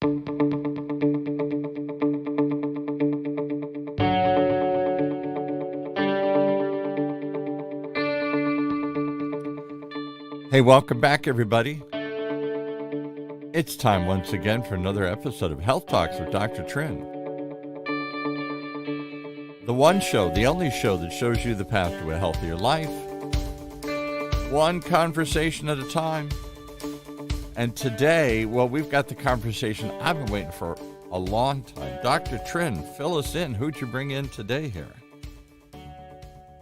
Hey, welcome back, everybody. It's time once again for another episode of Health Talks with Dr. Trin. The one show, the only show that shows you the path to a healthier life, one conversation at a time. And today, well, we've got the conversation I've been waiting for a long time. Dr. Trin, fill us in. Who'd you bring in today here?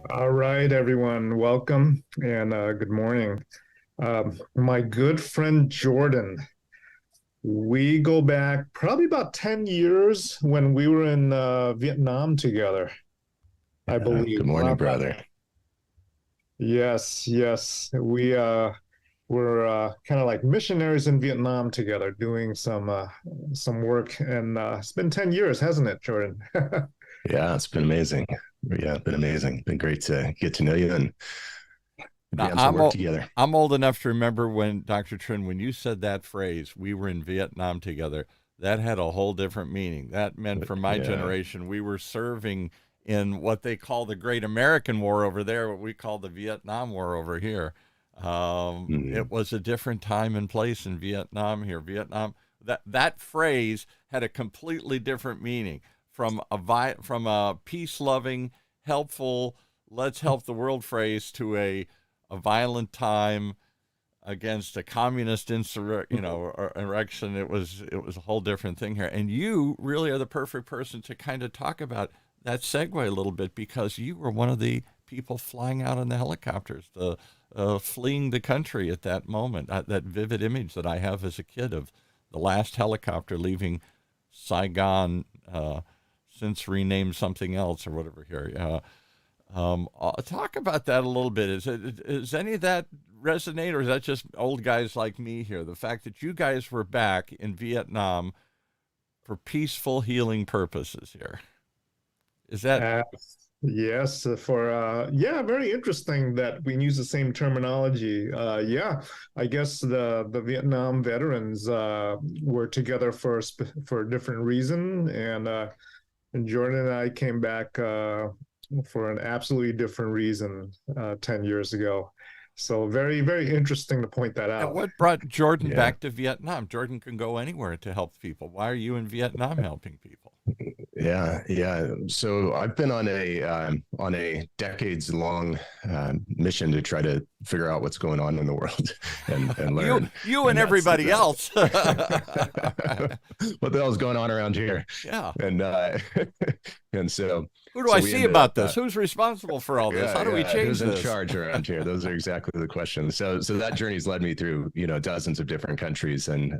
All right, everyone. Welcome and good morning. My good friend Jordan. We go back probably about 10 years when we were in Vietnam together, I believe. Good morning, brother. Yes. We were kind of like missionaries in Vietnam together, doing some work, and it's been 10 years, hasn't it, Jordan? Yeah, it's been amazing. Yeah, it's been amazing. Been great to get to know you and now, work together. I'm old enough to remember when, Dr. Trin, when you said that phrase, we were in Vietnam together, that had a whole different meaning. That meant for my generation, we were serving in what they call the Great American War over there, what we call the Vietnam War over here. It was a different time and place in Vietnam here. Vietnam, that phrase had a completely different meaning from a peace-loving, helpful, let's help the world phrase to a violent time against a communist erection. It was a whole different thing here. And you really are the perfect person to kind of talk about that segue a little bit, because you were one of the people flying out in the helicopters, fleeing the country at that moment. That vivid image that I have as a kid of the last helicopter leaving Saigon, since renamed something else or whatever here. Talk about that a little bit. Is any of that resonate, or is that just old guys like me here? The fact that you guys were back in Vietnam for peaceful healing purposes here. Is that? Yes, very interesting that we use the same terminology. I guess the Vietnam veterans were together for a different reason, and Jordan and I came back for an absolutely different reason 10 years ago. So very, very interesting to point that out. And what brought Jordan back to Vietnam? Jordan can go anywhere to help people. Why are you in Vietnam helping people? Yeah. So I've been on a decades-long mission to try to figure out what's going on in the world and learn. You and everybody else. What the hell is going on around here? Yeah. And so who do I see about this? Who's responsible for all this? How do we change this? Who's in charge around here? Those are exactly the questions. So that journey's led me through, dozens of different countries, and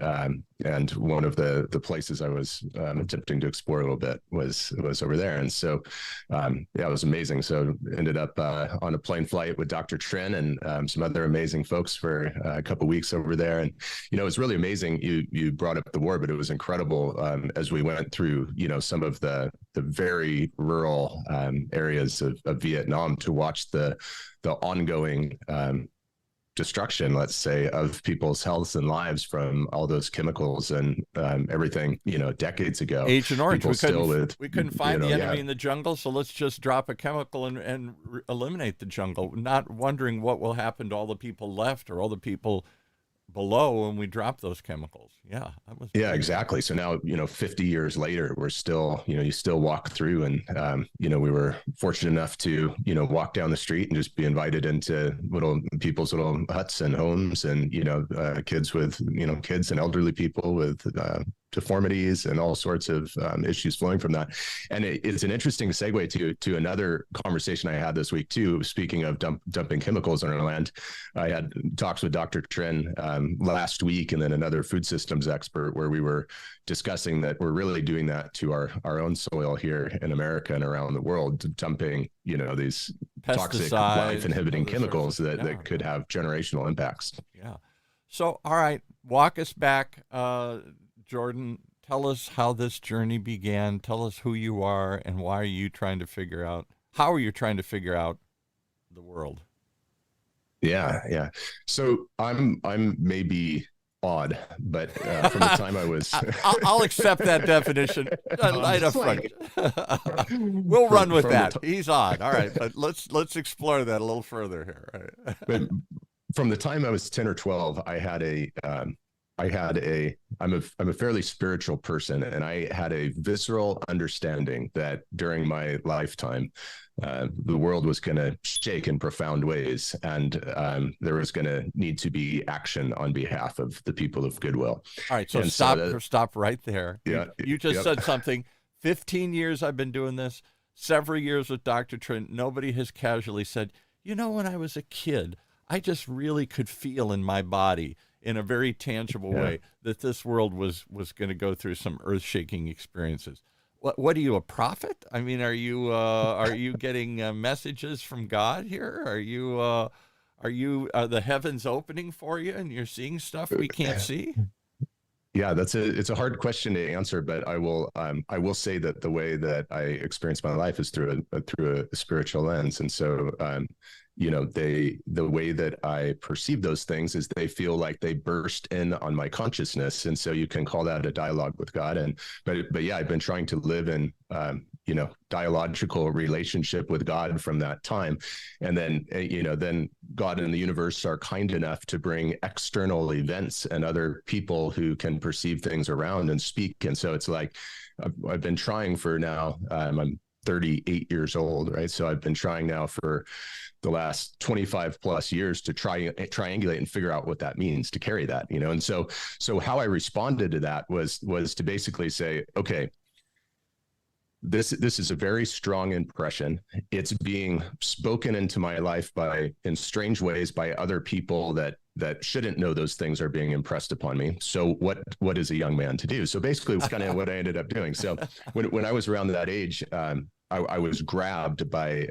one of the places I was attempting to explore a little bit was over there. And so, it was amazing. So ended up on a plane flight with Dr. Trin and some other amazing folks for a couple of weeks over there. And, it was really amazing. You brought up the war, but it was incredible as we went through, some of the very rural areas of Vietnam to watch the ongoing destruction, let's say, of people's health and lives from all those chemicals and everything, decades ago. Agent Orange, we couldn't find the enemy in the jungle, so let's just drop a chemical and eliminate the jungle, not wondering what will happen to all the people left or all the people below when we drop those chemicals. Yeah, exactly. So now, 50 years later, we're still, you still walk through, and we were fortunate enough to, walk down the street and just be invited into people's little huts and homes, and kids and elderly people with deformities and all sorts of issues flowing from that. And it's an interesting segue to another conversation I had this week too. Speaking of dumping chemicals on our land, I had talks with Dr. Trin last week, and then another food systems expert, where we were discussing that we're really doing that to our own soil here in America and around the world, dumping these toxic life inhibiting chemicals that could have generational impacts. Yeah. So, all right, walk us back. Jordan, tell us how this journey began. Tell us who you are and how are you trying to figure out the world? Yeah. So I'm maybe odd, but from the time I was, I'll accept that definition right up front. We'll run with that. He's odd. All right, but let's explore that a little further here. Right? But from the time I was 10 or 12, I'm a fairly spiritual person, and I had a visceral understanding that during my lifetime, the world was going to shake in profound ways, and there was going to need to be action on behalf of the people of goodwill. All right, so stop right there. Yeah, you just said something. 15 years I've been doing this, several years with Dr. Trent. Nobody has casually said, when I was a kid, I just really could feel in my body, in a very tangible way, that this world was going to go through some earth-shaking experiences. What are you, a prophet? I mean, are you getting messages from God here? Are the heavens opening for you and you're seeing stuff we can't see? Yeah, it's a hard question to answer, but I will say that the way that I experience my life is through a spiritual lens, and so the way that I perceive those things is they feel like they burst in on my consciousness. And so you can call that a dialogue with God. But yeah, I've been trying to live in, dialogical relationship with God from that time. And then, then God and the universe are kind enough to bring external events and other people who can perceive things around and speak. And so it's like, I've been trying for now, I'm 38 years old, right? So I've been trying now for the last 25 plus years to triangulate and figure out what that means to carry that, And so how I responded to that was to basically say, okay, this is a very strong impression. It's being spoken into my life in strange ways by other people that shouldn't know those things are being impressed upon me. So what is a young man to do? So basically it's kind of what I ended up doing. So when I was around that age, I was grabbed by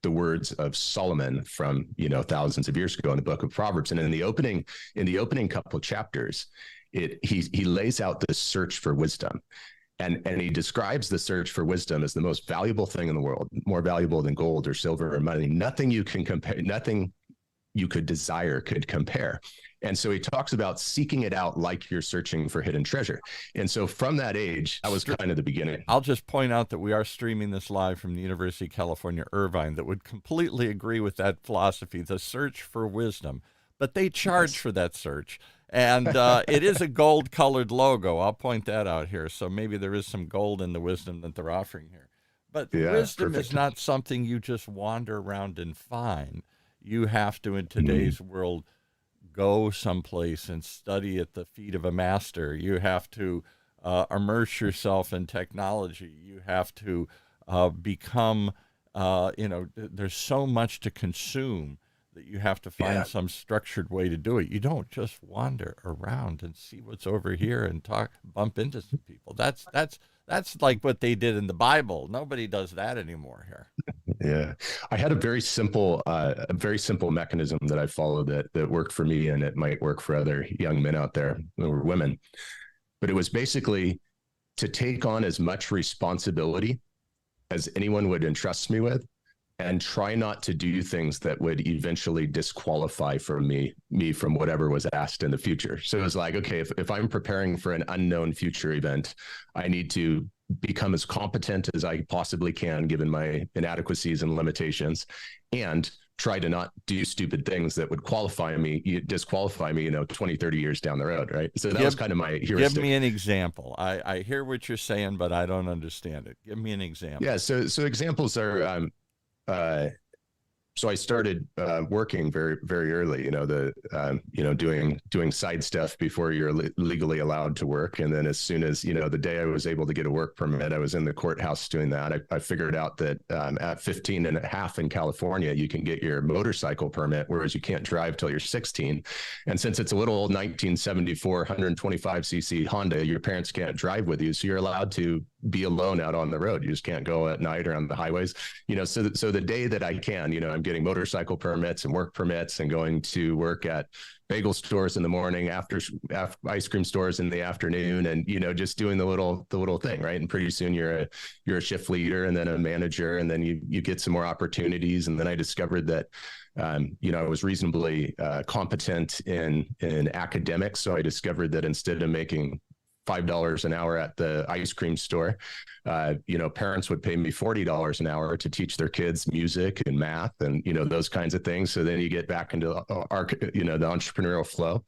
the words of Solomon from thousands of years ago in the book of Proverbs, and in the opening couple of chapters, he lays out this search for wisdom, and he describes the search for wisdom as the most valuable thing in the world, more valuable than gold or silver or money. Nothing you can compare, nothing you could desire could compare. And so he talks about seeking it out like you're searching for hidden treasure. And so from that age, that was kind of the beginning. I'll just point out that we are streaming this live from the University of California, Irvine, that would completely agree with that philosophy, the search for wisdom. But they charge for that search. And it is a gold-colored logo. I'll point that out here. So maybe there is some gold in the wisdom that they're offering here. But wisdom is not something you just wander around and find. You have to, in today's world, go someplace and study at the feet of a master. You have to immerse yourself in technology. You have to become, there's so much to consume that you have to find some structured way to do it. You don't just wander around and see what's over here and bump into some people. That's like what they did in the Bible. Nobody does that anymore here. Yeah. I had a very simple mechanism that I followed that worked for me, and it might work for other young men out there or women. But it was basically to take on as much responsibility as anyone would entrust me with, and try not to do things that would eventually disqualify me from whatever was asked in the future. So it was like, okay, if I'm preparing for an unknown future event, I need to become as competent as I possibly can, given my inadequacies and limitations, and try to not do stupid things that would disqualify me, 20, 30 years down the road, right? So that was kind of my heuristic. Give me an example. I hear what you're saying, but I don't understand it. Give me an example. Yeah, so examples are, so I started working very, very early, doing side stuff before you're legally allowed to work. And then as soon as, the day I was able to get a work permit, I was in the courthouse doing that. I figured out that at 15 and a half in California, you can get your motorcycle permit, whereas you can't drive till you're 16. And since it's a little old 1974 125cc Honda, your parents can't drive with you. So you're allowed to be alone out on the road. You just can't go at night or on the highways, so the day that I can, I'm getting motorcycle permits and work permits and going to work at bagel stores in the morning, after ice cream stores in the afternoon, and, just doing the little thing. Right. And pretty soon you're a shift leader and then a manager, and then you get some more opportunities. And then I discovered that I was reasonably competent in academics. So I discovered that instead of making $5 an hour at the ice cream store, parents would pay me $40 an hour to teach their kids music and math and, those kinds of things. So then you get back into the entrepreneurial flow.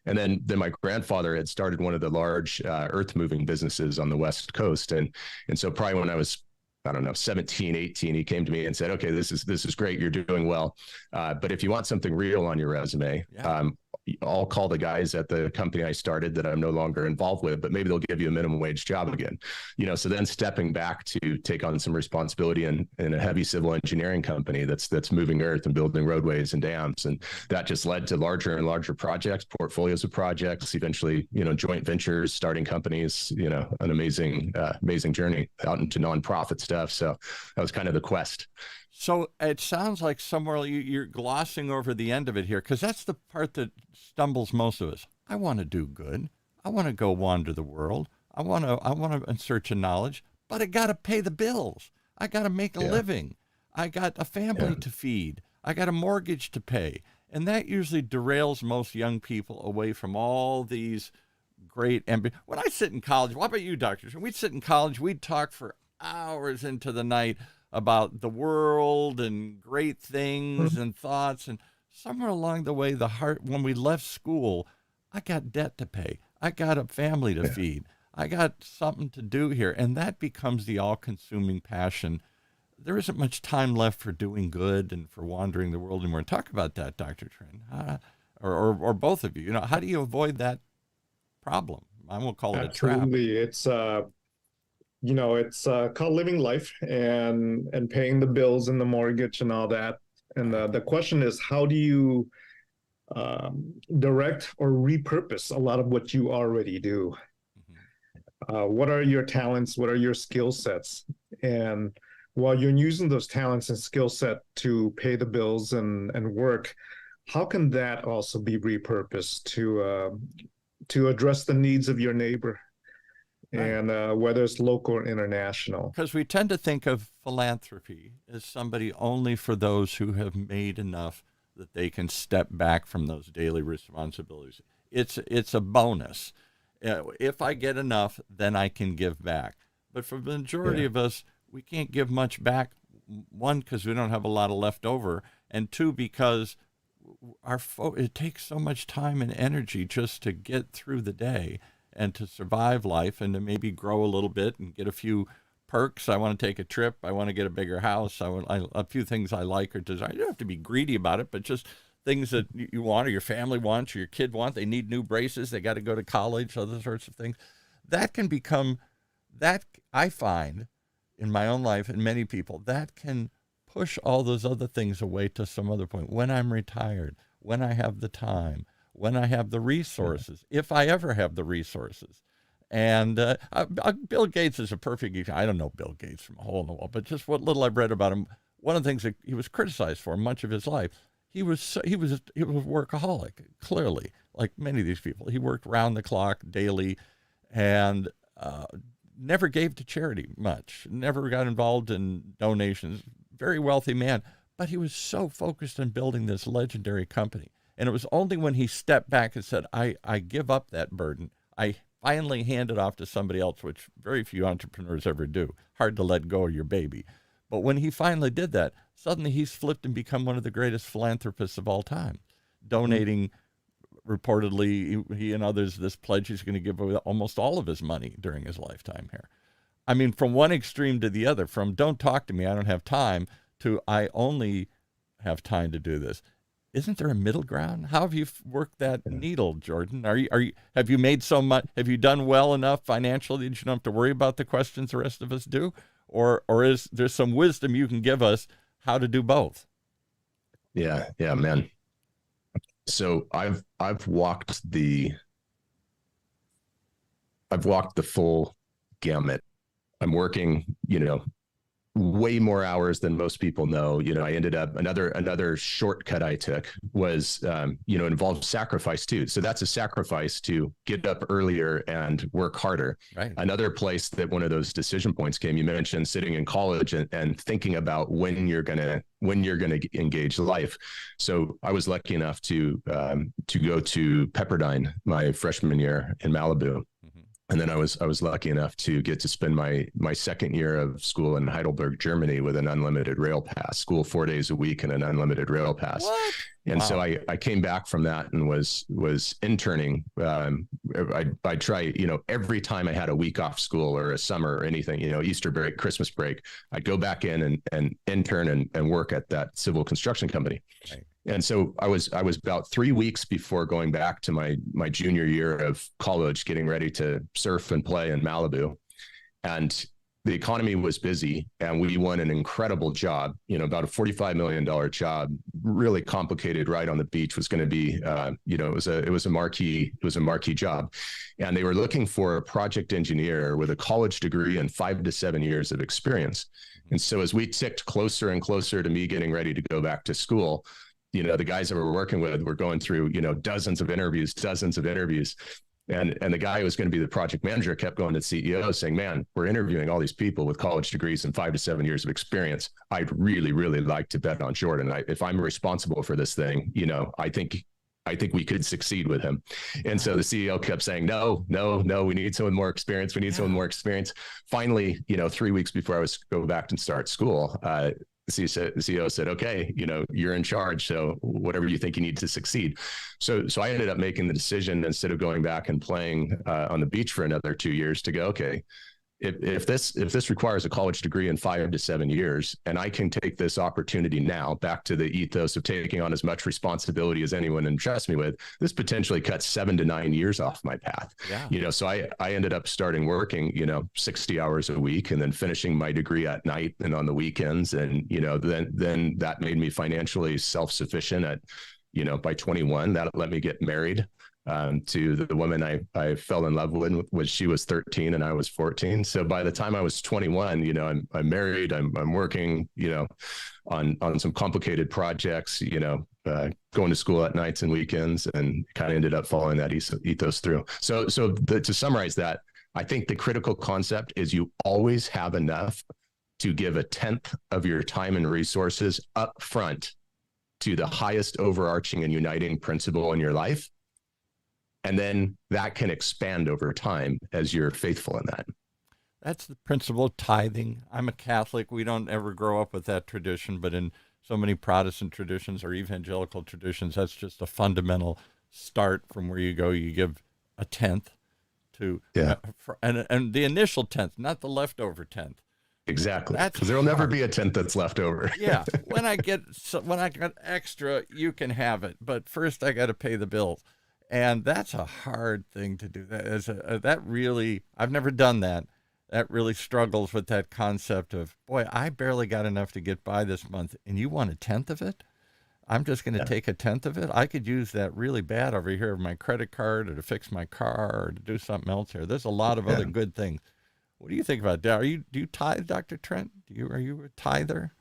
And then my grandfather had started one of the large earth moving businesses on the West Coast. And so probably when I was, I don't know, 17, 18, he came to me and said, okay, this is great. You're doing well. But if you want something real on your resume, I'll call the guys at the company I started that I'm no longer involved with, but maybe they'll give you a minimum wage job again. So then stepping back to take on some responsibility in a heavy civil engineering company that's moving earth and building roadways and dams. And that just led to larger and larger projects, portfolios of projects, eventually, joint ventures, starting companies, an amazing journey out into nonprofit stuff. So that was kind of the quest. So it sounds like somewhere you're glossing over the end of it here, because that's the part that stumbles most of us. I want to do good. I want to go wander the world. I want to in search of knowledge, but I got to pay the bills. I got to make a living. I got a family to feed. I got a mortgage to pay. And that usually derails most young people away from all these great ambitions. When I sit in college, what about you, doctors? When we'd sit in college, we'd talk for hours into the night about the world and great things and thoughts. And somewhere along the way, when we left school, I got debt to pay. I got a family to feed. I got something to do here. And that becomes the all-consuming passion. There isn't much time left for doing good and for wandering the world anymore. Talk about that, Dr. Trin, or both of you. How do you avoid that problem? I won't call it a trap. Absolutely. It's called living life and paying the bills and the mortgage and all that. And the question is, how do you direct or repurpose a lot of what you already do? What are your talents? What are your skill sets? And while you're using those talents and skill set to pay the bills and work, how can that also be repurposed to address the needs of your neighbor? And whether it's local or international. Because we tend to think of philanthropy as somebody only for those who have made enough that they can step back from those daily responsibilities. It's a bonus. If I get enough, then I can give back. But for the majority of us, we can't give much back. One, because we don't have a lot of left over, and two, because it takes so much time and energy just to get through the day and to survive life and to maybe grow a little bit and get a few perks. I want to take a trip. I want to get a bigger house. A few things I like or desire. You don't have to be greedy about it, but just things that you want or your family wants or your kid wants. They need new braces. They got to go to college, other sorts of things. That can become, that I find in my own life and many people, that can push all those other things away to some other point. When I'm retired, when I have the time, when I have the resources, if I ever have the resources. And Bill Gates is a perfect example. I don't know Bill Gates from a hole in the wall, but just what little I've read about him, one of the things that he was criticized for much of his life, he was a workaholic, clearly, like many of these people. He worked round the clock daily and never gave to charity much, never got involved in donations, very wealthy man, but he was so focused on building this legendary company. And it was only when he stepped back and said, I give up that burden. I finally hand it off to somebody else, which very few entrepreneurs ever do. Hard to let go of your baby. But when he finally did that, suddenly he's flipped and become one of the greatest philanthropists of all time, donating reportedly, he and others, this pledge he's going to give away almost all of his money during his lifetime here. I mean, from one extreme to the other, from don't talk to me, I don't have time, to I only have time to do this. Isn't there a middle ground? How have you worked that needle, Jordan? Have you made so much? Have you done well enough financially that you don't have to worry about the questions the rest of us do, or is there some wisdom you can give us how to do both? Yeah, man. So I've walked the full gamut. I'm working, way more hours than most people know. I ended up another shortcut I took was, involved sacrifice too. So that's a sacrifice to get up earlier and work harder. Right. Another place that one of those decision points came, you mentioned sitting in college and thinking about when you're going to engage life. So I was lucky enough to go to Pepperdine my freshman year in Malibu. And then I was lucky enough to get to spend my second year of school in Heidelberg, Germany, with an unlimited rail pass, school 4 days a week and an unlimited rail pass. What? And Wow. so I came back from that and was interning. I try, every time I had a week off school or a summer or anything, Easter break, Christmas break, I'd go back in and intern and work at that civil construction company. Right. And so I was about 3 weeks before going back to my junior year of college, getting ready to surf and play in Malibu. And the economy was busy and we won an incredible job, about a $45 million job, really complicated right on the beach. Was going to be, it was a marquee job. And they were looking for a project engineer with a college degree and 5 to 7 years of experience. And so as we ticked closer and closer to me getting ready to go back to school, the guys that we're working with were going through, dozens of interviews. And the guy who was going to be the project manager kept going to the CEO saying, man, we're interviewing all these people with college degrees and 5 to 7 years of experience. I'd really, really like to bet on Jordan. If I'm responsible for this thing, I think we could succeed with him. And so the CEO kept saying, no, we need someone more experienced. We need someone more experienced. Finally, 3 weeks before I was go back and start school, the CEO said, okay, you're in charge. So whatever you think you need to succeed. So I ended up making the decision, instead of going back and playing on the beach for another 2 years, to go, okay, if this requires a college degree in 5 to 7 years, and I can take this opportunity now, back to the ethos of taking on as much responsibility as anyone entrusts me with, this potentially cuts 7 to 9 years off my path. Yeah. So I ended up starting working, 60 hours a week, and then finishing my degree at night and on the weekends. And, then that made me financially self-sufficient at, by 21. That let me get married to the woman I fell in love with when she was 13 and I was 14. So by the time I was 21, I'm married, I'm working, on some complicated projects, going to school at nights and weekends, and kind of ended up following that ethos through. So to summarize that, I think the critical concept is you always have enough to give a 10th of your time and resources up front to the highest overarching and uniting principle in your life. And then that can expand over time as you're faithful in that. That's the principle of tithing. I'm a Catholic. We don't ever grow up with that tradition, but in so many Protestant traditions or evangelical traditions, that's just a fundamental start from where you go. You give a 10th to, and the initial 10th, not the leftover 10th. Exactly. Because there'll never be a 10th that's left over. Yeah. When I got extra, you can have it, but first I got to pay the bills. And that's a hard thing to do. That really, I've never done that. That really struggles with that concept of, boy, I barely got enough to get by this month, and you want a 10th of it? I'm just going to take a 10th of it? I could use that really bad over here, my credit card, or to fix my car, or to do something else here. There's a lot of other good things. What do you think about that? Do you tithe, Dr. Trent? Are you a tither?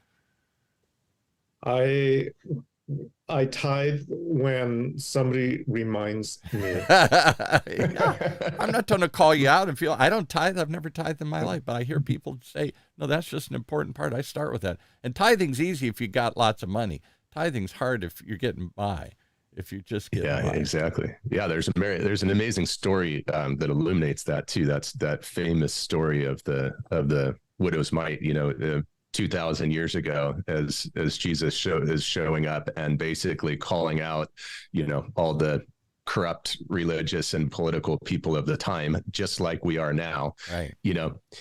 I tithe when somebody reminds me. Yeah. I'm not trying to call you out and feel I don't tithe. I've never tithed in my life, but I hear people say, no, that's just an important part. I start with that. And tithing's easy if you got lots of money. Tithing's hard if you're getting by. If you just get by. Exactly. Yeah, there's an amazing story that illuminates that too. That's that famous story of the widow's mite. 2,000 years ago, as Jesus is showing up and basically calling out, all the corrupt religious and political people of the time, just like we are now. Right.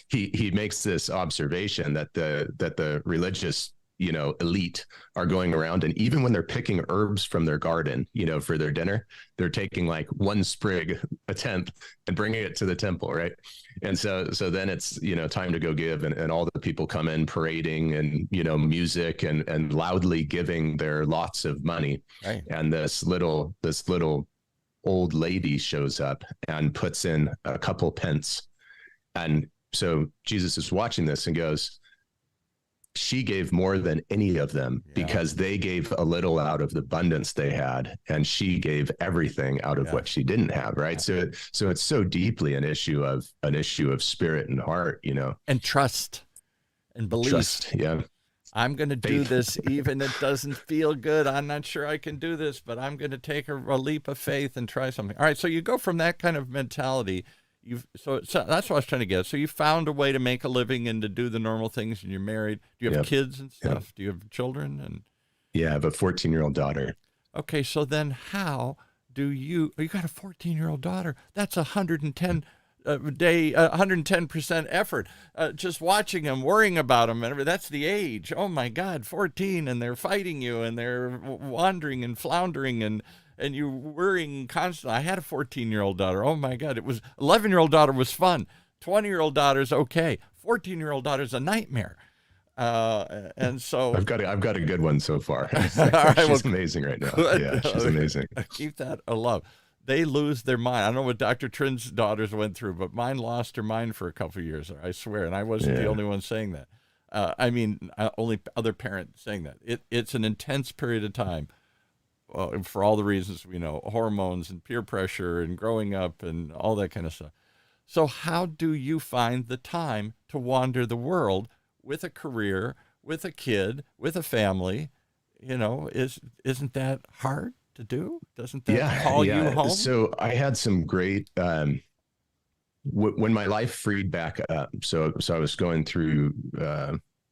He makes this observation that the religious elite are going around, and even when they're picking herbs from their garden, for their dinner, they're taking like one sprig, a 10th, and bringing it to the temple, right? And so then it's time to go give, and all the people come in parading and music and loudly giving their lots of money, right. And this little old lady shows up and puts in a couple pence, and so Jesus is watching this and goes, she gave more than any of them because they gave a little out of the abundance they had, and she gave everything out of what she didn't have. Right. So it's so deeply an issue of spirit and heart, and trust and belief. Trust. Yeah. I'm going to do this, even it doesn't feel good. I'm not sure I can do this, but I'm going to take a leap of faith and try something. All right. So you go from that kind of mentality. So that's what I was trying to get. So you found a way to make a living and to do the normal things, and you're married. Do you have kids and stuff? Yep. Do you have children? And I have a 14-year-old daughter. Okay. So then how do you got a 14-year-old daughter? That's 110 day, 110% effort. Just watching them, worrying about them, and that's the age. Oh my God, 14, and they're fighting you, and they're wandering and floundering, and you worrying constantly. I had a 14-year-old daughter. Oh my God, 11-year-old daughter was fun. 20-year-old daughter's okay. 14-year-old daughter's a nightmare. And so I've got a good one so far. She's amazing right now. Good. Yeah, she's amazing. Keep that alive. They lose their mind. I don't know what Dr. Trin's daughters went through, but mine lost her mind for a couple of years, I swear. And I wasn't the only one saying that. Only other parent saying that. It's an intense period of time for all the reasons we know, hormones and peer pressure and growing up and all that kind of stuff. So how do you find the time to wander the world with a career, with a kid, with a family? Isn't that hard to do? Doesn't that call you home? So I had some great when my life freed back up. So I was going through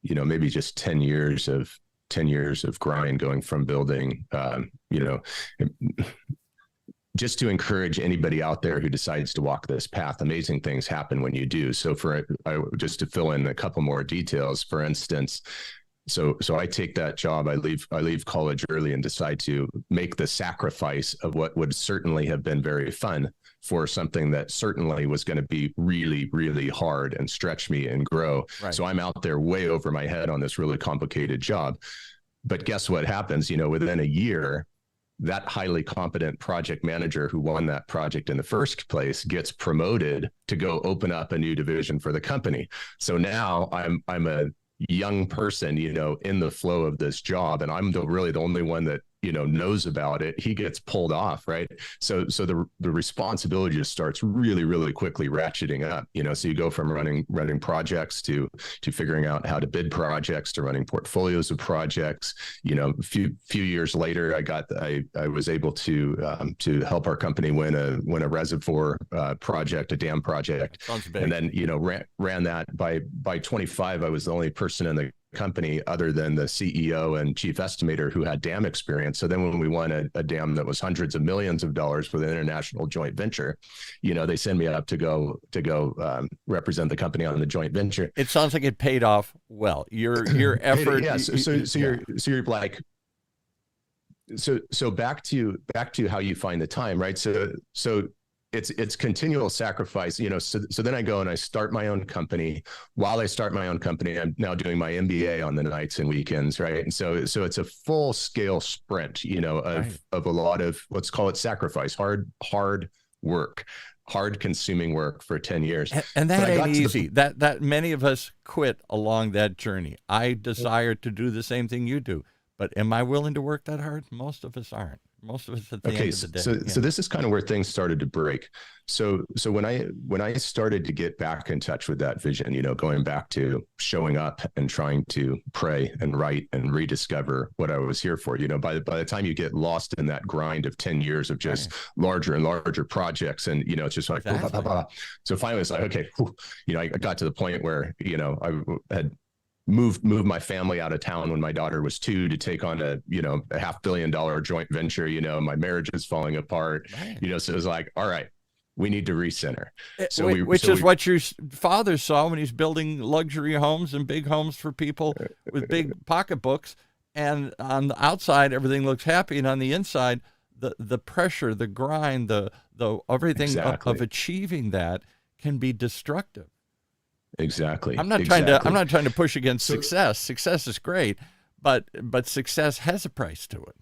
maybe just 10 years of grind, going from building just to encourage anybody out there who decides to walk this path. Amazing things happen when you do. So just to fill in a couple more details, for instance, so I take that job, I leave college early and decide to make the sacrifice of what would certainly have been very fun for something that certainly was going to be really, really hard and stretch me and grow. Right. So I'm out there way over my head on this really complicated job. But guess what happens? Within a year, that highly competent project manager who won that project in the first place gets promoted to go open up a new division for the company. So now I'm a young person, in the flow of this job, and I'm really the only one that knows about it. He gets pulled off, right? So the responsibility just starts really, really quickly ratcheting up. So you go from running projects to figuring out how to bid projects, to running portfolios of projects. A few years later, I was able to help our company win a reservoir project, a dam project. Sounds big. And then ran that by 25. I was the only person in the company other than the CEO and chief estimator who had dam experience. So then when we won a dam that was hundreds of millions of dollars with an international joint venture, they send me up to go represent the company on the joint venture. It sounds like it paid off well. Your effort. You're like, so back to how you find the time, right? So it's continual sacrifice, so then I go and I start my own company. While I start my own company, I'm now doing my MBA on the nights and weekends, right? And so it's a full scale sprint, of a lot of, let's call it sacrifice, hard work, hard consuming work for 10 years. And that ain't easy. That many of us quit along that journey. I desire to do the same thing you do, but am I willing to work that hard? Most of us aren't. Most of us at the end of the day. So this is kind of where things started to break. So when I started to get back in touch with that vision, going back to showing up and trying to pray and write and rediscover what I was here for, by the time you get lost in that grind of 10 years of just larger and larger projects, and it's just like, so finally it's like, okay, I got to the point where I had moved my family out of town when my daughter was 2 to take on a $500 million joint venture. My marriage is falling apart. Right. So it was like, all right, we need to recenter. Which is what your father saw when he's building luxury homes and big homes for people with big pocketbooks. And on the outside, everything looks happy, and on the inside, the pressure, the grind, the everything of achieving that can be destructive. Exactly. I'm not trying to push against success. Success is great, but success has a price to it.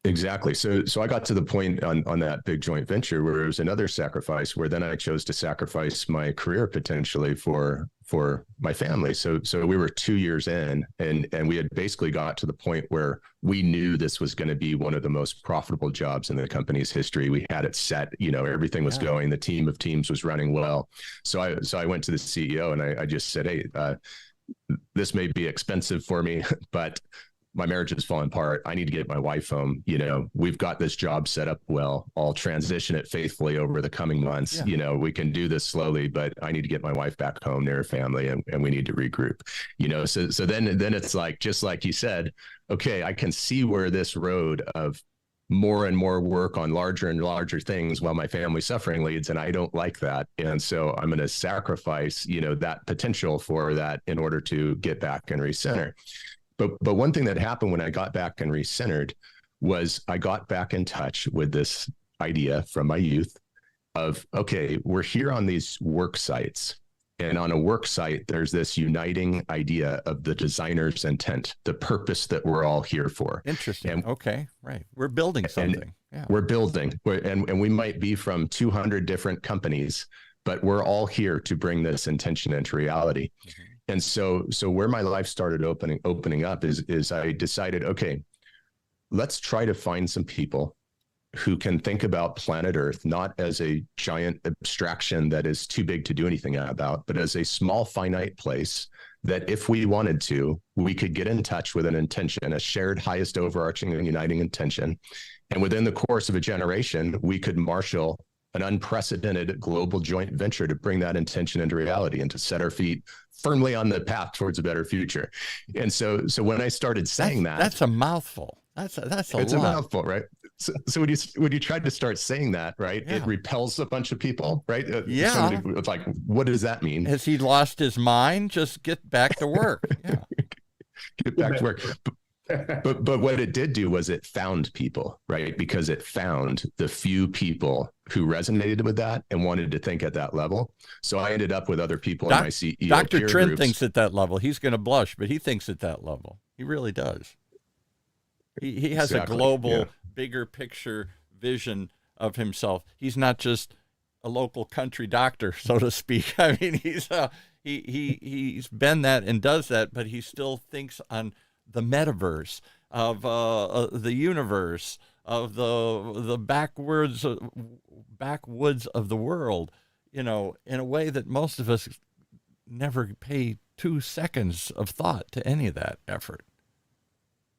Exactly. So I got to the point on that big joint venture where it was another sacrifice, where then I chose to sacrifice my career potentially for for my family. So we were 2 years in, and we had basically got to the point where we knew this was going to be one of the most profitable jobs in the company's history. We had it set, everything was going, the team of teams was running well. So I went to the CEO and I just said, hey, this may be expensive for me, but my marriage is falling apart. I need to get my wife home. We've got this job set up well. I'll transition it faithfully over the coming months. We can do this slowly, but I need to get my wife back home near her family, and we need to regroup. So then it's like, just like you said, okay, I can see where this road of more and more work on larger and larger things while my family's suffering leads, and I don't like that. And so I'm going to sacrifice, that potential for that in order to get back and recenter. But one thing that happened when I got back and recentered was I got back in touch with this idea from my youth of, okay, we're here on these work sites. And on a work site, there's this uniting idea of the designer's intent, the purpose that we're all here for. Interesting. And, okay, right. We're building something. We're building. And we might be from 200 different companies, but we're all here to bring this intention into reality. Mm-hmm. And so where my life started opening up is I decided, okay, let's try to find some people who can think about planet Earth, not as a giant abstraction that is too big to do anything about, but as a small, finite place that if we wanted to, we could get in touch with an intention, a shared highest overarching and uniting intention. And within the course of a generation, we could marshal an unprecedented global joint venture to bring that intention into reality and to set our feet firmly on the path towards a better future. And so when I started saying that's a mouthful. It's a mouthful, right? So when you tried to start saying that, right, it repels a bunch of people, right? Somebody was like, what does that mean? Has he lost his mind? Just get back to work. Yeah. Get back to work. But what it did do was it found people, right? Because it found the few people who resonated with that and wanted to think at that level. So I ended up with other people in my CEO Dr. peer Trent groups. thinks at that level. He's going to blush, but he thinks at that level. He really does. He has a global, bigger picture vision of himself. He's not just a local country doctor, so to speak. I mean, he's been that and does that, but he still thinks on the metaverse of the universe, of the backwoods of the world, in a way that most of us never pay 2 seconds of thought to any of that effort.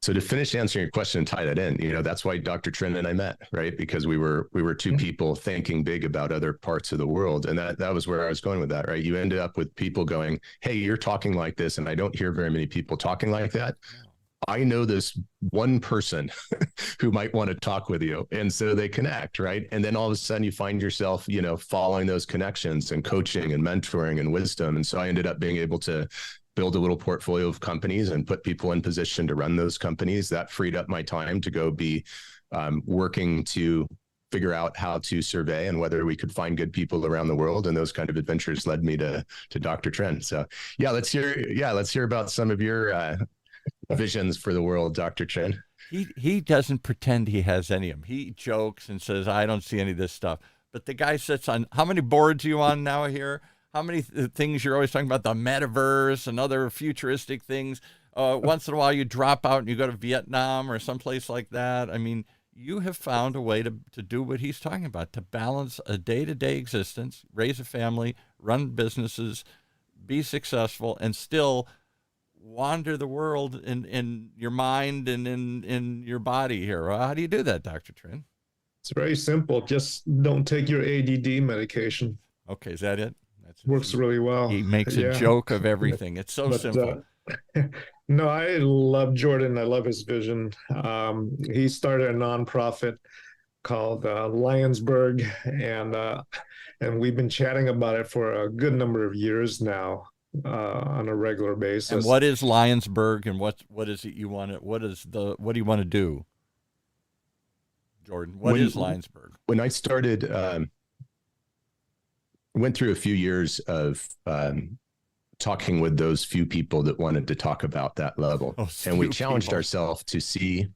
So to finish answering your question and tie that in, that's why Dr. Trent and I met, right? Because we were two people thinking big about other parts of the world. And that was where I was going with that, right? You ended up with people going, hey, you're talking like this. And I don't hear very many people talking like that. I know this one person who might want to talk with you. And so they connect, right? And then all of a sudden you find yourself, following those connections and coaching and mentoring and wisdom. And so I ended up being able to build a little portfolio of companies and put people in position to run those companies. That freed up my time to go be working to figure out how to survey and whether we could find good people around the world. And those kind of adventures led me to Dr. Trent. So let's hear about some of your visions for the world, Dr. Trent. He doesn't pretend he has any of them. He jokes and says, I don't see any of this stuff. But the guy sits on, how many boards are you on now here? How many things you're always talking about, the metaverse and other futuristic things. Once in a while you drop out and you go to Vietnam or someplace like that. I mean, you have found a way to do what he's talking about, to balance a day-to-day existence, raise a family, run businesses, be successful, and still wander the world in your mind and in your body here. How do you do that, Dr. Trent? It's very simple. Just don't take your ADD medication. Okay, is that it? Works really well. He makes a joke of everything. It's so simple. No, I love Jordan. I love his vision. He started a nonprofit called Lionsberg, and we've been chatting about it for a good number of years now, on a regular basis. And what is Lionsberg, and what is it you want to? What do you want to do, Jordan? What is Lionsberg? When I started. Went through a few years of talking with those few people that wanted to talk about that level. And we challenged ourselves to see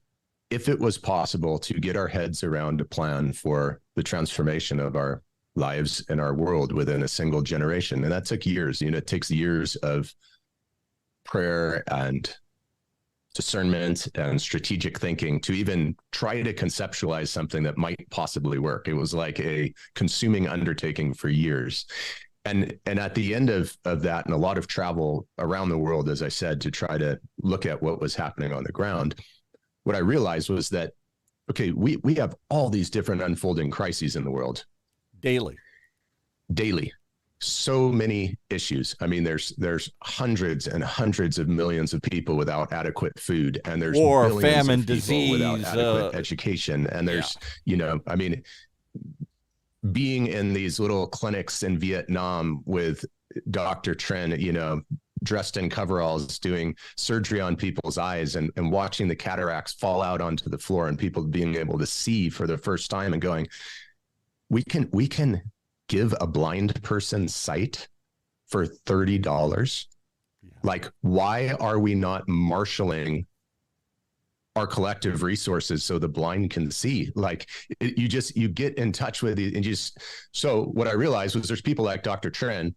if it was possible to get our heads around a plan for the transformation of our lives in our world within a single generation. And that took years. It takes years of prayer and discernment and strategic thinking to even try to conceptualize something that might possibly work. It was like a consuming undertaking for years. And at the end of that, and a lot of travel around the world, as I said, to try to look at what was happening on the ground, what I realized was that, okay, we have all these different unfolding crises in the world. Daily. So many issues. I mean, there's hundreds and hundreds of millions of people without adequate food, and there's war, billions famine, of people disease, without adequate education. And there's, I mean, being in these little clinics in Vietnam with Dr. Trin, dressed in coveralls, doing surgery on people's eyes and watching the cataracts fall out onto the floor and people being able to see for the first time and going, we can give a blind person sight for $30. Yeah. Like, why are we not marshaling our collective resources so the blind can see? Like, you get in touch with it and so what I realized was there's people like Dr. Trin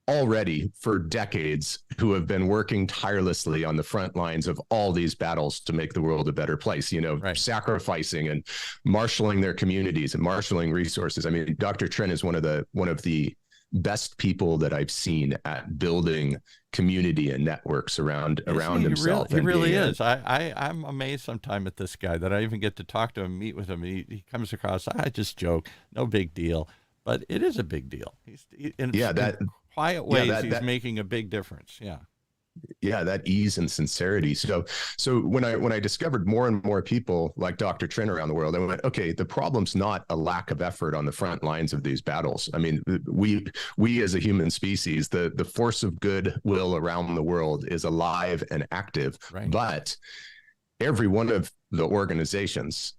already for decades who have been working tirelessly on the front lines of all these battles to make the world a better place, right. Sacrificing and marshaling their communities and marshaling resources. I mean, Dr. Trin is one of the best people that I've seen at building community and networks around himself. He really is. I'm amazed sometimes at this guy that I even get to talk to him, meet with him. He comes across, I just joke, no big deal, but it is a big deal. In quiet ways, he's making a big difference. Yeah, that ease and sincerity. So when I discovered more and more people like Dr. Trin around the world, I went, okay, the problem's not a lack of effort on the front lines of these battles. I mean, we as a human species, the force of goodwill around the world is alive and active, right. But every one of the organizations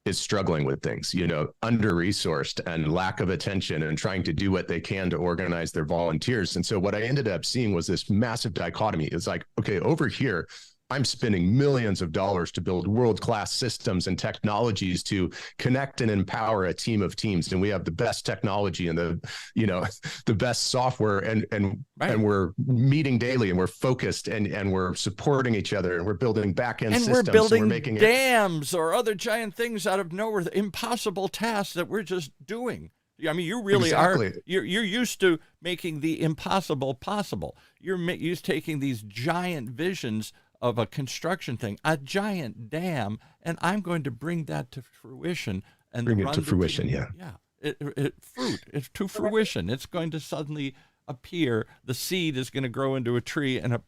is struggling with things, under-resourced and lack of attention and trying to do what they can to organize their volunteers. And so what I ended up seeing was this massive dichotomy. It's like, okay, over here, I'm spending millions of dollars to build world-class systems and technologies to connect and empower a team of teams. And we have the best technology and the best software and we're meeting daily and we're focused and we're supporting each other and we're building back-end systems. And we're building dams or other giant things out of nowhere, the impossible tasks that we're just doing. I mean, you really are, you're used to making the impossible possible. You're used to taking these giant visions of a construction thing, a giant dam, and I'm going to bring that to fruition. And bring it to fruition, yeah. It's to fruition. It's going to suddenly appear. The seed is going to grow into a tree, and a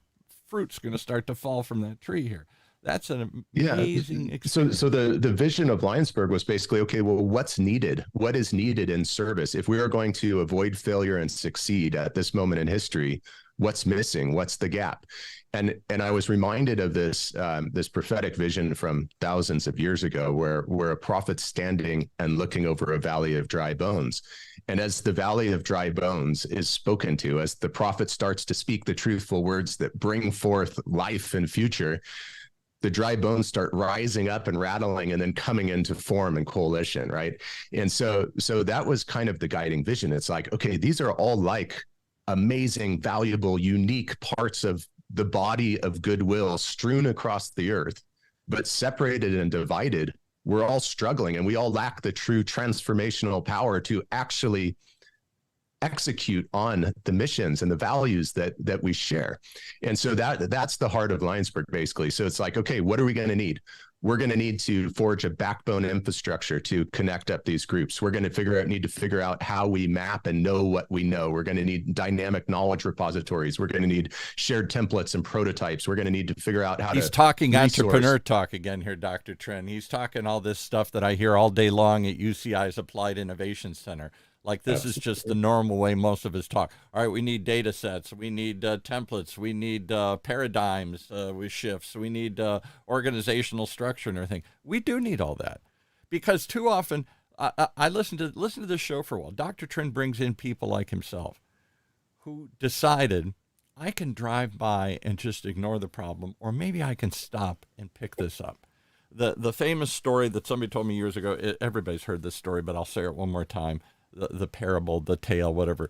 fruit's going to start to fall from that tree here. That's an amazing experience. So the vision of Lionsberg was basically, okay, well, what's needed? What is needed in service? If we are going to avoid failure and succeed at this moment in history, what's missing? What's the gap? And I was reminded of this prophetic vision from thousands of years ago where a prophet's standing and looking over a valley of dry bones. And as the valley of dry bones is spoken to, as the prophet starts to speak the truthful words that bring forth life and future, the dry bones start rising up and rattling and then coming into form and coalition, right? And so that was kind of the guiding vision. It's like, okay, these are all like amazing, valuable, unique parts of the body of goodwill strewn across the earth, but separated and divided, we're all struggling and we all lack the true transformational power to actually execute on the missions and the values that we share. And so that's the heart of Lionsberg, basically. So it's like, okay, what are we going to need? We're going to need to forge a backbone infrastructure to connect up these groups. We're going to need to figure out how we map and know what we know. We're going to need dynamic knowledge repositories. We're going to need shared templates and prototypes. We're going to need to figure out how He's talking entrepreneur talk again here, Dr. Trin. He's talking all this stuff that I hear all day long at UCI's Applied Innovation Center. Like this is just the normal way most of us talk. All right, we need data sets, we need templates, we need paradigms with shifts, we need organizational structure and everything. We do need all that because too often I listen to this show for a while. Dr. Trin brings in people like himself who decided I can drive by and just ignore the problem, or maybe I can stop and pick this up. The famous story that somebody told me years ago, everybody's heard this story, but I'll say it one more time. the parable, the tale, whatever,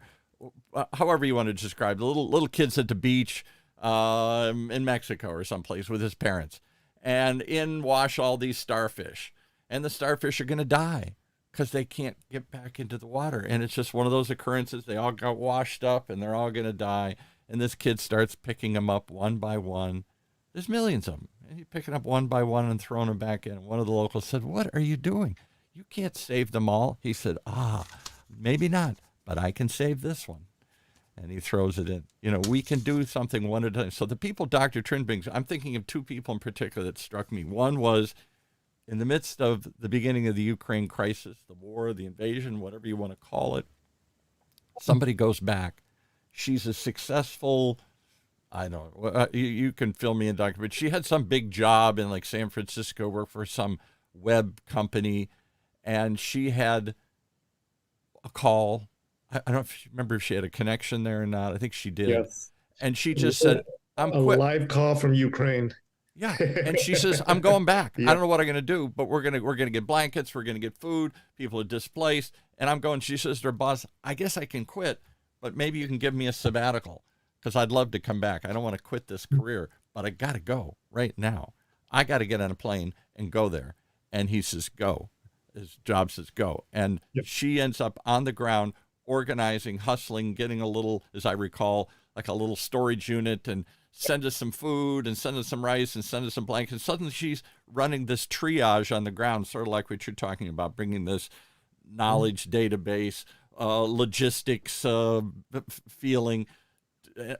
however you want to describe the little kids at the beach in Mexico or someplace with his parents, and in wash all these starfish, and the starfish are going to die because they can't get back into the water. And it's just one of those occurrences. They all got washed up and they're all going to die. And this kid starts picking them up one by one. There's millions of them. And he's picking up one by one and throwing them back in. And one of the locals said, "What are you doing? You can't save them all." He said, maybe not, but I can save this one. And he throws it in. We can do something one at a time. So the people Dr. Trin brings, I'm thinking of two people in particular that struck me. One was in the midst of the beginning of the Ukraine crisis, the war, the invasion, whatever you want to call it, somebody goes back. She's a successful, I don't know, you can fill me in, Doctor, but she had some big job in like San Francisco, worked for some web company, and she had a call. I don't know if you remember if she had a connection there or not. I think she did. Yes. And she just said, "I'm a quit." live call from Ukraine. Yeah, and she says, "I'm going back. Yeah. I don't know what I'm going to do, but we're gonna get blankets, we're gonna get food. People are displaced, and I'm going." She says to her boss, "I guess I can quit, but maybe you can give me a sabbatical because I'd love to come back. I don't want to quit this career, but I got to go right now. I got to get on a plane and go there." And he says, "Go." His job says, "Go." And she ends up on the ground organizing, hustling, getting a little, as I recall, like a little storage unit, and send us some food and send us some rice and send us some blankets. Suddenly she's running this triage on the ground, sort of like what you're talking about, bringing this knowledge database, logistics feeling.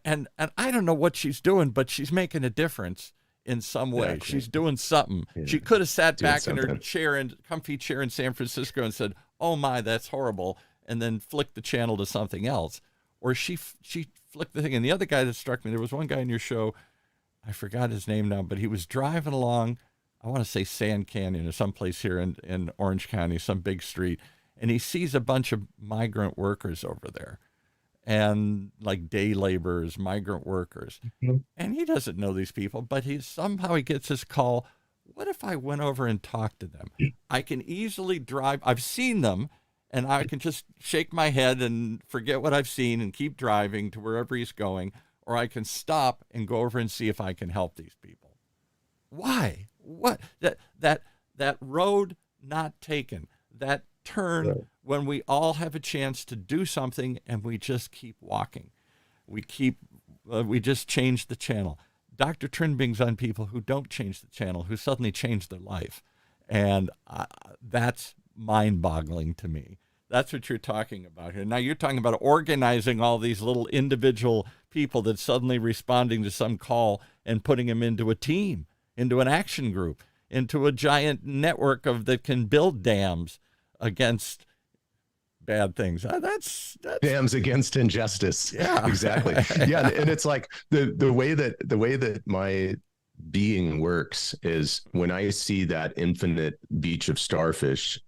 And I don't know what she's doing, but she's making a difference in some way. Exactly. She's doing something. Yeah. She could have sat back in her comfy chair in San Francisco and said, "Oh my, that's horrible," and then flicked the channel to something else. Or she flicked the thing. And the other guy that struck me, there was one guy in your show, I forgot his name now, but he was driving along, I want to say Sand Canyon or someplace here in Orange County, some big street, and he sees a bunch of migrant workers over there, and like day laborers, migrant workers. Mm-hmm. And he doesn't know these people, but somehow he gets this call, "What if I went over and talked to them? I can easily drive. I've seen them, and I can just shake my head and forget what I've seen and keep driving to wherever he's going, or I can stop and go over and see if I can help these people." Why? What? That road not taken, that turn when we all have a chance to do something and we just keep walking. We just change the channel. Dr. Trin brings on people who don't change the channel, who suddenly change their life. And that's mind-boggling to me. That's what you're talking about here. Now you're talking about organizing all these little individual people that suddenly responding to some call and putting them into a team, into an action group, into a giant network that can build dams against bad things. That's dams against injustice. Yeah, exactly. Yeah, and it's like the way that my being works is when I see that infinite beach of starfish,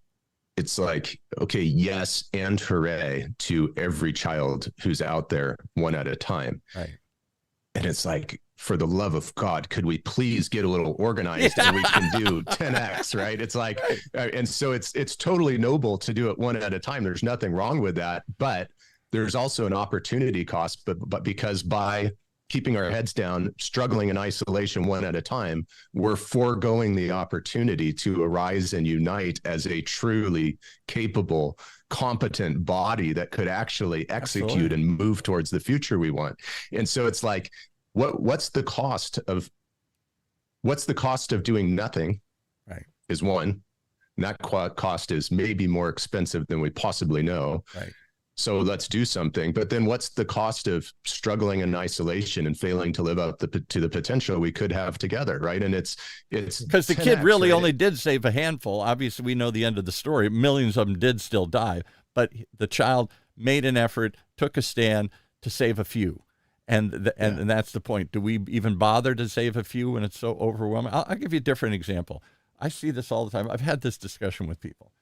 it's like, okay, yes, and hooray to every child who's out there one at a time. Right. And it's like, for the love of God, could we please get a little organized and we can do 10x, right? It's like, and so it's totally noble to do it one at a time. There's nothing wrong with that, but there's also an opportunity cost, but because by keeping our heads down, struggling in isolation one at a time, we're foregoing the opportunity to arise and unite as a truly capable, competent body that could actually execute and move towards the future we want. And so it's like, what's the cost of doing nothing? Right. Is one. And that cost is maybe more expensive than we possibly know. Right. So let's do something. But then what's the cost of struggling in isolation and failing to live up to the potential we could have together, right? And it's because the kid really only did save a handful. Obviously, we know the end of the story. Millions of them did still die. But the child made an effort, took a stand to save a few. And that's the point. Do we even bother to save a few when it's so overwhelming? I'll give you a different example. I see this all the time. I've had this discussion with people,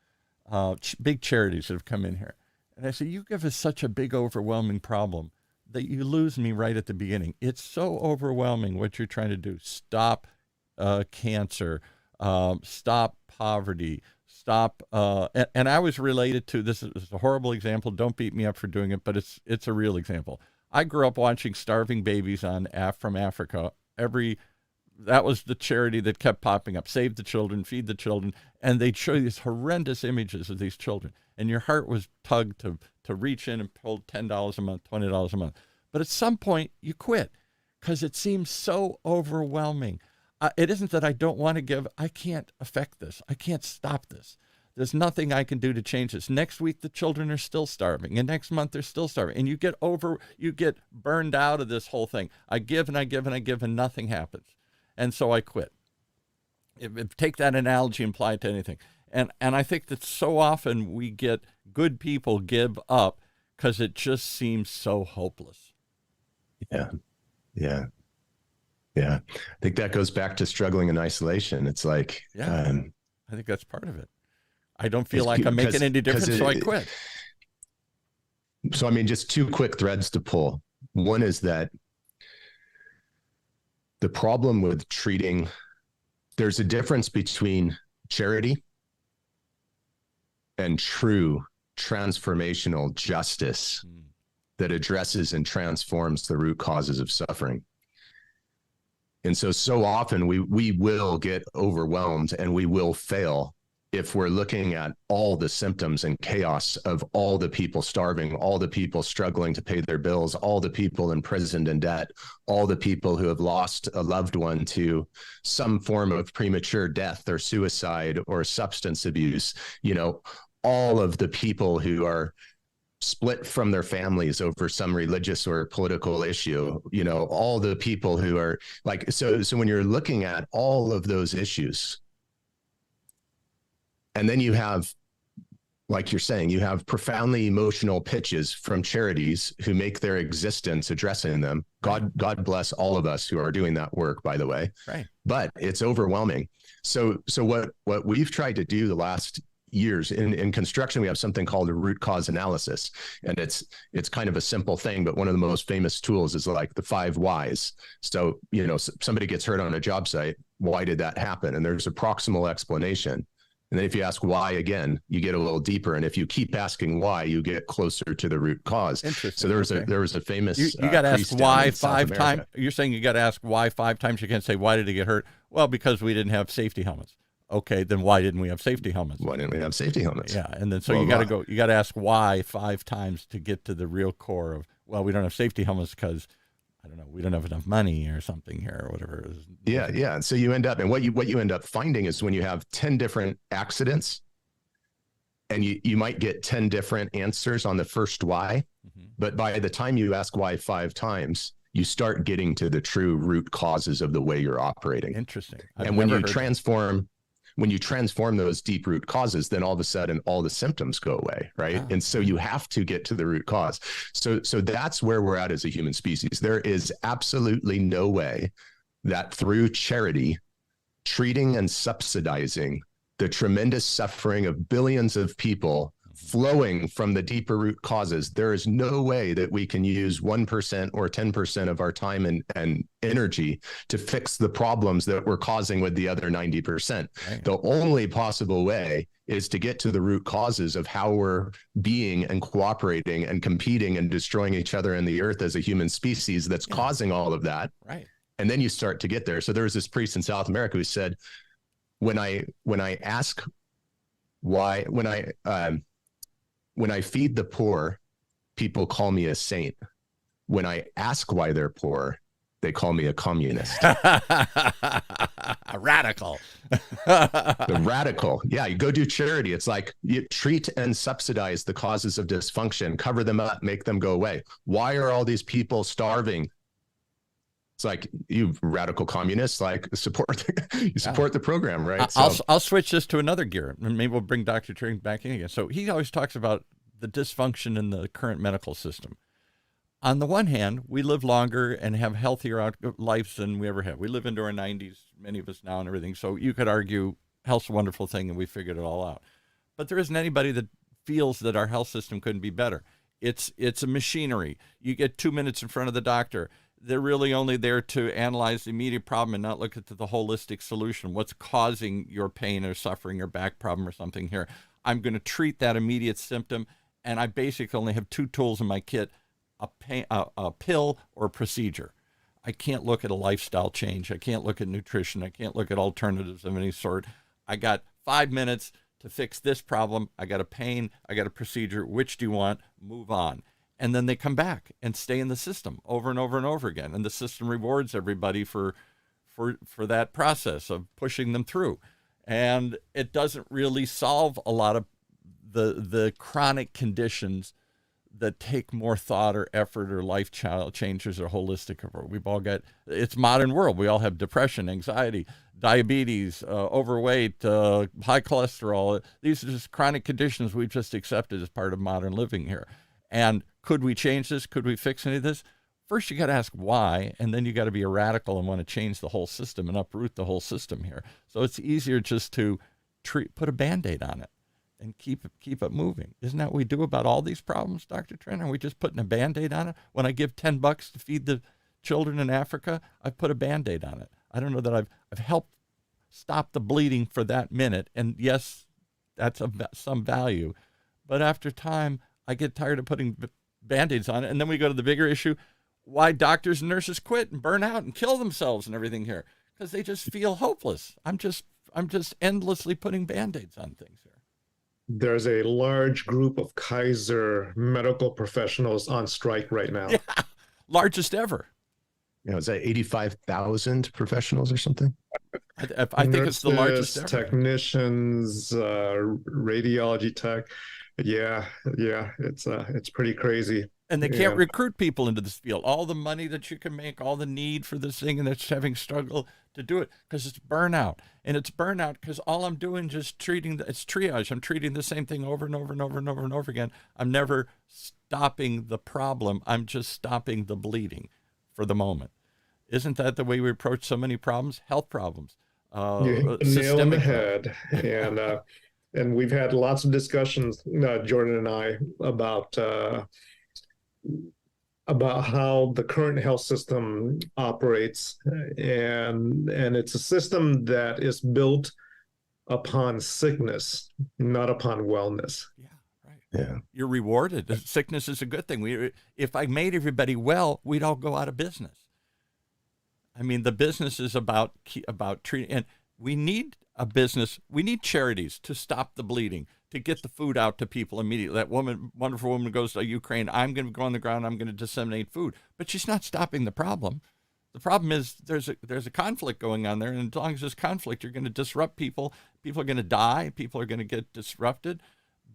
big charities that have come in here. And I say, you give us such a big, overwhelming problem that you lose me right at the beginning. It's so overwhelming what you're trying to do. Stop cancer, stop poverty, stop. And I was related to this. Is a horrible example. Don't beat me up for doing it, but it's a real example. I grew up watching starving babies from Africa. That was the charity that kept popping up. Save the children, feed the children, and they'd show you these horrendous images of these children, and your heart was tugged to reach in and pull $10 a month, $20 a month. But at some point, you quit because it seems so overwhelming. It isn't that I don't want to give. I can't affect this. I can't stop this. There's nothing I can do to change this. Next week, the children are still starving, and next month they're still starving. And you get burned out of this whole thing. I give and I give and I give, and nothing happens. And so I quit. Take that analogy and apply it to anything. And I think that so often we get good people give up because it just seems so hopeless. Yeah. I think that goes back to struggling in isolation. It's like, I think that's part of it. I don't feel like I'm making any difference, so I quit. So, I mean, just two quick threads to pull. One is that the problem with there's a difference between charity and true transformational justice that addresses and transforms the root causes of suffering. And so often we will get overwhelmed and we will fail if we're looking at all the symptoms and chaos of all the people starving, all the people struggling to pay their bills, all the people imprisoned in debt, all the people who have lost a loved one to some form of premature death or suicide or substance abuse, all of the people who are split from their families over some religious or political issue, all the people who are like, so when you're looking at all of those issues, and then you have, like you're saying, you have profoundly emotional pitches from charities who make their existence addressing them. God bless all of us who are doing that work, by the way. Right. But it's overwhelming. So what we've tried to do the last years in construction, we have something called a root cause analysis, and it's kind of a simple thing, but one of the most famous tools is like the 5 whys. So somebody gets hurt on a job site. Why did that happen? And there's a proximal explanation. And then if you ask why again, you get a little deeper. And if you keep asking why, you get closer to the root cause. Interesting. So there was a famous. You got to ask why 5 times. You're saying you got to ask why 5 times. You can't say why did he get hurt? Well, because we didn't have safety helmets. Okay, then why didn't we have safety helmets? Why didn't we have safety helmets? Yeah, and then you got to ask why 5 times to get to the real core of, well, we don't have safety helmets because, I don't know, we don't have enough money or something here or whatever it is. Yeah. And so you end up, and what you end up finding is when you have 10 different accidents, and you might get 10 different answers on the first why, but by the time you ask why 5 times, you start getting to the true root causes of the way you're operating. Interesting. And when you transform those deep root causes, then all of a sudden all the symptoms go away, right? And so you have to get to the root cause. So that's where we're at as a human species. There is absolutely no way that through charity, treating and subsidizing the tremendous suffering of billions of people flowing from the deeper root causes, there is no way that we can use 1% or 10% of our time and energy to fix the problems that we're causing with the other 90%. Right. The only possible way is to get to the root causes of how we're being and cooperating and competing and destroying each other in the earth as a human species that's causing all of that. Right. And then you start to get there. So there was this priest in South America who said, when I ask why, when I feed the poor, people call me a saint. When I ask why they're poor, they call me a communist. A radical. The radical. Yeah, you go do charity. It's like you treat and subsidize the causes of dysfunction, cover them up, make them go away. Why are all these people starving? It's like, you radical communists, like support the program, right? I'll switch this to another gear, and maybe we'll bring Dr. Turing back in again. So he always talks about the dysfunction in the current medical system. On the one hand, we live longer and have healthier lives than we ever have. We live into our 90s, many of us now, and everything. So you could argue health's a wonderful thing, and we figured it all out. But there isn't anybody that feels that our health system couldn't be better. It's a machinery. You get 2 minutes in front of the doctor. they're really only there to analyze the immediate problem and not look at the holistic solution. What's causing your pain or suffering or back problem or something here? I'm going to treat that immediate symptom, and I basically only have 2 tools in my kit, a pill or a procedure. I can't look at a lifestyle change. I can't look at nutrition. I can't look at alternatives of any sort. I got 5 minutes to fix this problem. I got a pain. I got a procedure. Which do you want? Move on. And then they come back and stay in the system over and over and over again. And the system rewards everybody for that process of pushing them through. And it doesn't really solve a lot of the chronic conditions that take more thought or effort or life changes or holistic approach. We've all got, it's modern world. We all have depression, anxiety, diabetes, overweight, high cholesterol. These are just chronic conditions we've just accepted as part of modern living here. And could we change this? Could we fix any of this? First, you got to ask why, and then you got to be a radical and want to change the whole system and uproot the whole system here. So it's easier just to put a Band-Aid on it and keep it moving. Isn't that what we do about all these problems, Dr. Trent? Are we just putting a Band-Aid on it? When I give $10 to feed the children in Africa, I've put a Band-Aid on it. I don't know that I've helped stop the bleeding for that minute. And yes, that's some value. But after time, I get tired of putting Band-Aids on it. And then we go to the bigger issue, why doctors and nurses quit and burn out and kill themselves and everything here. Because they just feel hopeless. I'm just endlessly putting Band-Aids on things here. There's a large group of Kaiser medical professionals on strike right now. Yeah, largest ever. Is that 85,000 professionals or something? I think it's the largest ever. Technicians, radiology tech. Yeah, it's pretty crazy. And they can't recruit people into this field. All the money that you can make, all the need for this thing, and it's having struggle to do it because it's burnout. And it's burnout because all I'm doing is it's triage. I'm treating the same thing over and over and over and over and over again. I'm never stopping the problem. I'm just stopping the bleeding for the moment. Isn't that the way we approach so many problems? Health problems. You nail on the head. And we've had lots of discussions, Jordan and I, about how the current health system operates, and it's a system that is built upon sickness, not upon wellness. Yeah, right. Yeah, you're rewarded. Sickness is a good thing. If I made everybody well, we'd all go out of business. I mean, the business is about treating, and we need a business. We need charities to stop the bleeding, to get the food out to people immediately. That wonderful woman goes to Ukraine. I'm going to go on the ground. I'm going to disseminate food, but she's not stopping the problem. The problem is there's a conflict going on there, and as long as there's conflict, you're going to disrupt people. People are going to die. People are going to get disrupted.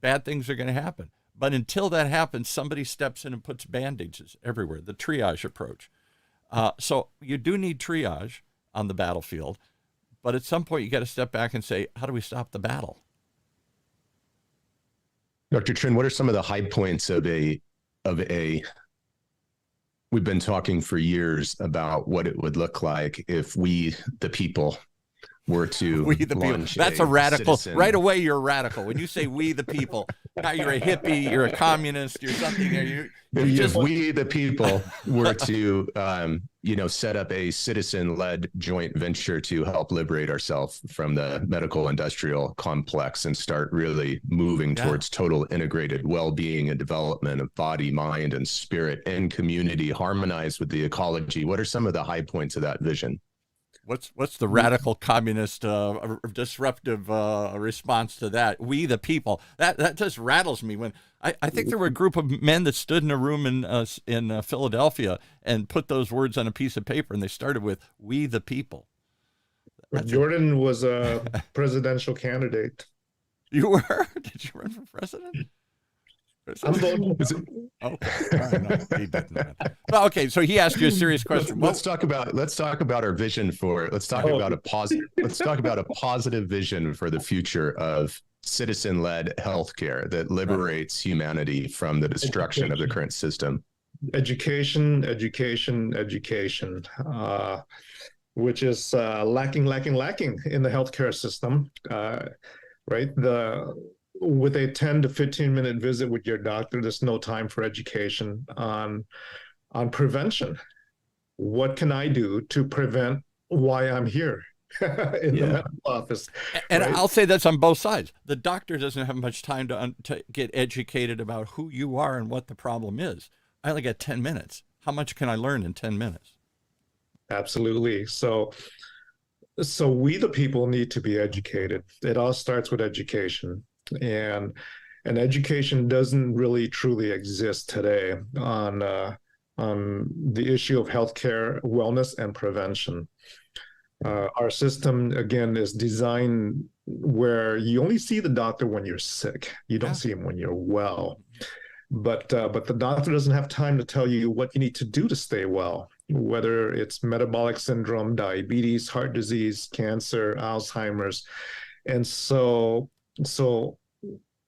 Bad things are going to happen. But until that happens, somebody steps in and puts bandages everywhere. The triage approach. So you do need triage on the battlefield, but at some point you got to step back and say, how do we stop the battle? Dr. Trinh, what are some of the high points of a, we've been talking for years about what it would look like if we, the people, were to launch That's a radical. Citizen. Right away, you're a radical. When you say we, the people, now you're a hippie, you're a communist, you're something. If we, the people, were to, set up a citizen-led joint venture to help liberate ourselves from the medical industrial complex and start really moving towards total integrated well-being and development of body, mind, and spirit and community harmonized with the ecology, what are some of the high points of that vision? What's the radical communist disruptive response to that? We the people. That just rattles me. When I think there were a group of men that stood in a room in Philadelphia and put those words on a piece of paper, and they started with "We the people." Jordan was a presidential candidate. You were? Did you run for president? I'm voting. Oh, no, he didn't. Well, okay, so he asked you a serious question. Let's talk about our vision for. Let's talk about a positive vision for the future of citizen-led healthcare that liberates humanity from the destruction of the current system. Education, which is lacking in the healthcare system, right? With a 10 to 15 minute visit with your doctor, there's no time for education on prevention. what can I do to prevent why I'm here in the medical office? And right? I'll say that's on both sides. The doctor doesn't have much time to get educated about who you are and what the problem is. I only got 10 minutes. How much can I learn in 10 minutes? Absolutely. So we, the people, need to be educated. It all starts with education, and education doesn't really truly exist today on the issue of healthcare, wellness, and prevention. Our system, again, is designed where you only see the doctor when you're sick. You don't see him when you're well. But the doctor doesn't have time to tell you what you need to do to stay well, whether it's metabolic syndrome, diabetes, heart disease, cancer, Alzheimer's. And so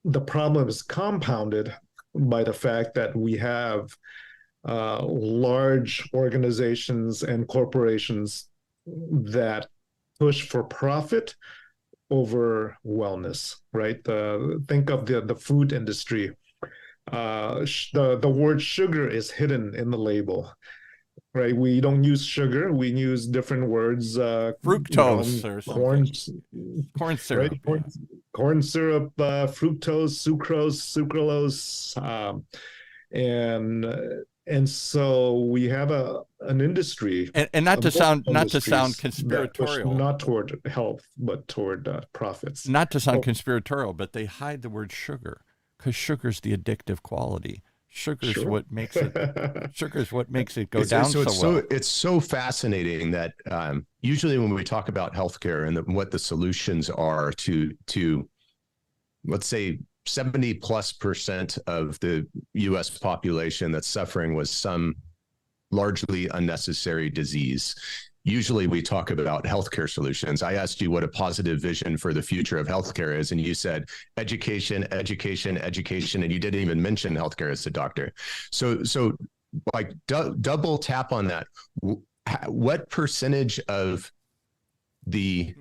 the problem is compounded by the fact that we have large organizations and corporations that push for profit over wellness, right? Think of the food industry. The word sugar is hidden in the label, right? We don't use sugar. We use different words. Fructose or corn, corn syrup. Right? Corn syrup, fructose, sucrose, sucralose, and so we have an industry, and not to sound conspiratorial, not toward health but toward profits. Not to sound conspiratorial, but they hide the word sugar because sugar's the addictive quality. Sugar's what makes it. Sugar's what makes it go down so well. It's so fascinating that usually when we talk about healthcare and what the solutions are to let's say 70+% of the U.S. population that's suffering with some largely unnecessary disease. Usually we talk about healthcare solutions. I asked you what a positive vision for the future of healthcare is, and you said education, education, education, and you didn't even mention healthcare as a doctor. So like double tap on that. What percentage of the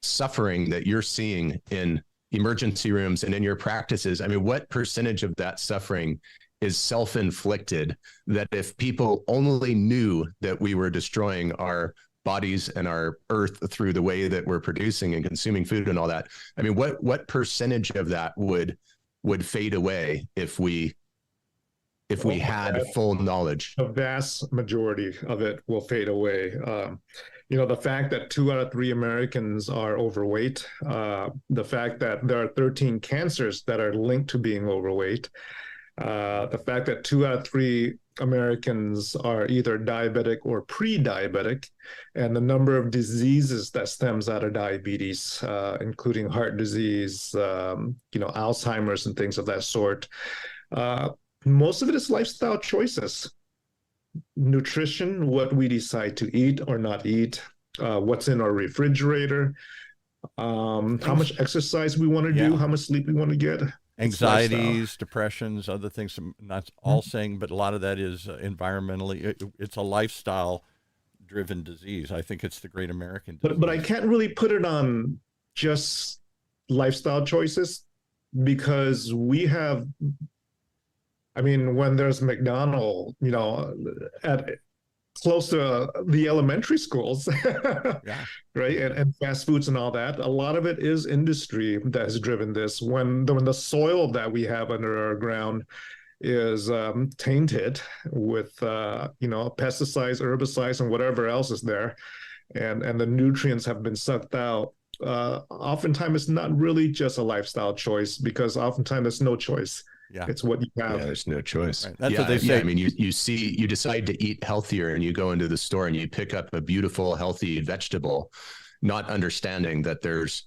suffering that you're seeing in emergency rooms and in your practices, I mean, what percentage of that suffering is self-inflicted, that if people only knew that we were destroying our bodies and our earth through the way that we're producing and consuming food and all that, I mean, what percentage of that would fade away if we had full knowledge? A vast majority of it will fade away. The fact that 2 out of 3 Americans are overweight, the fact that there are 13 cancers that are linked to being overweight, the fact that 2 out of 3 Americans are either diabetic or pre-diabetic, and the number of diseases that stems out of diabetes, including heart disease, Alzheimer's and things of that sort. Most of it is lifestyle choices. Nutrition, what we decide to eat or not eat, what's in our refrigerator, how much exercise we want to do, how much sleep we want to get. Anxieties, depressions, other things. I'm not all saying, but a lot of that is environmentally. It's a lifestyle-driven disease. I think it's the great American disease. But I can't really put it on just lifestyle choices, because we have. I mean, when there's McDonald's, at close to the elementary schools, right, and fast foods and all that, a lot of it is industry that has driven this. When the soil that we have under our ground is tainted with, pesticides, herbicides, and whatever else is there, and the nutrients have been sucked out, oftentimes it's not really just a lifestyle choice, because oftentimes there's no choice. Yeah, it's what you have. Yeah, there's no choice. Right. That's what they say. Yeah, I mean, you decide to eat healthier, and you go into the store and you pick up a beautiful, healthy vegetable, not understanding that there's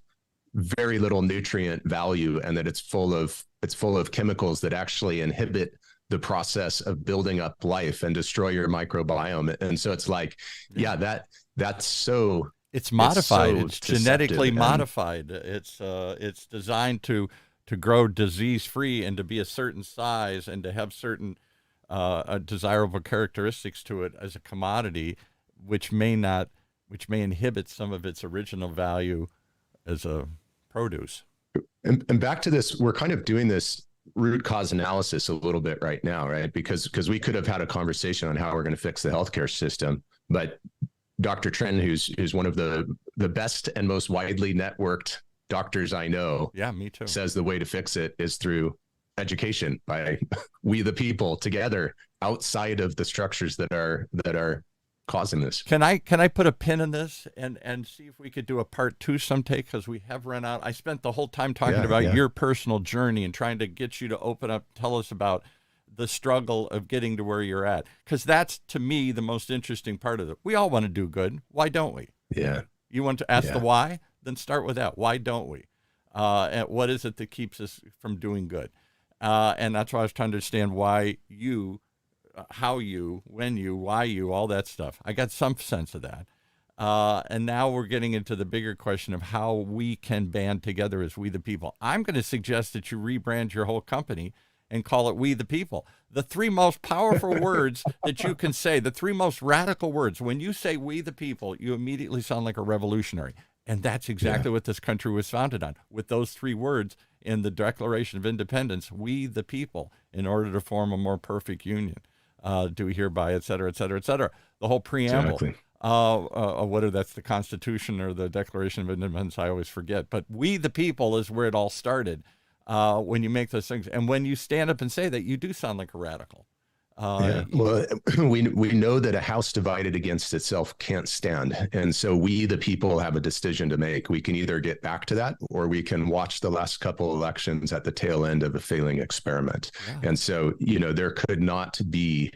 very little nutrient value and that it's full of chemicals that actually inhibit the process of building up life and destroy your microbiome. And so it's like, that's so. It's modified. It's it's genetically modified. It's designed to grow disease-free and to be a certain size and to have certain desirable characteristics to it as a commodity, which may inhibit some of its original value as a produce. And back to this, we're kind of doing this root cause analysis a little bit right now, right? Because we could have had a conversation on how we're going to fix the healthcare system, but Dr. Tren, who's one of the best and most widely networked doctors I know, yeah, me too, says the way to fix it is through education, by we the people together outside of the structures that are causing this. Can I put a pin in this and see if we could do a part 2 someday, because we have run out. I spent the whole time talking about your personal journey and trying to get you to open up, tell us about the struggle of getting to where you're at, because that's, to me, the most interesting part of it. We all want to do good. Why don't we? Yeah. You want to ask the why? Then start with that. Why don't we? And what is it that keeps us from doing good? And that's why I was trying to understand why you, how you, when you, why you, all that stuff. I got some sense of that. And now we're getting into the bigger question of how we can band together as we the people. I'm going to suggest that you rebrand your whole company and call it We the People. The 3 most powerful words that you can say, the 3 most radical words. When you say We the People, you immediately sound like a revolutionary. And that's exactly what this country was founded on, with those 3 words in the Declaration of Independence, We the People, in order to form a more perfect union. Do hereby, et cetera, et cetera, et cetera. The whole preamble. Exactly. Whether that's the Constitution or the Declaration of Independence, I always forget. But We the People is where it all started. When you make those things, and when you stand up and say that, you do sound like a radical. Well, we know that a house divided against itself can't stand, and so we the people have a decision to make. We can either get back to that, or we can watch the last couple elections at the tail end of a failing experiment. And so, there could not be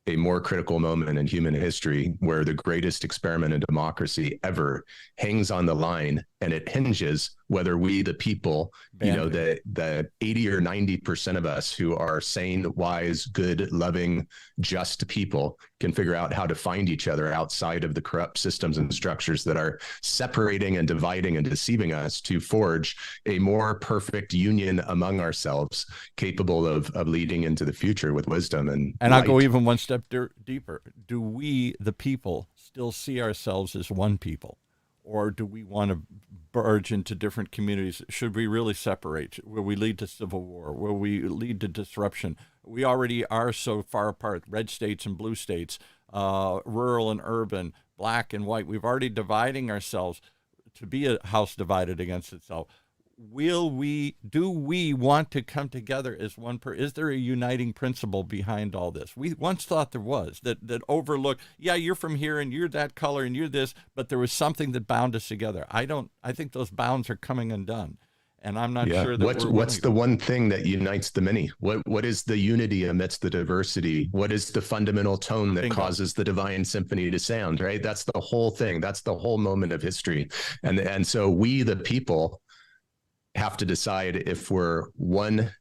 a more critical moment in human history where the greatest experiment in democracy ever hangs on the line, and it hinges whether we, the people, the 80 or 90% of us who are sane, wise, good, loving, just people can figure out how to find each other outside of the corrupt systems and structures that are separating and dividing and deceiving us, to forge a more perfect union among ourselves, capable of leading into the future with wisdom and I'll go even one step deeper. Do we, the people, still see ourselves as one people? Or do we want to merge into different communities? Should we really separate? Will we lead to civil war? Will we lead to disruption? We already are so far apart, red states and blue states, rural and urban, black and white. We've already dividing ourselves to be a house divided against itself. Do we want to come together as one is there a uniting principle behind all this? We once thought there was, that overlooked, you're from here and you're that color and you're this, but there was something that bound us together. I think those bounds are coming undone. And I'm not sure that what's the one thing that unites the many? What is the unity amidst the diversity? What is the fundamental tone that causes the divine symphony to sound, right? That's the whole thing. That's the whole moment of history. And so we, the people, have to decide if we're one,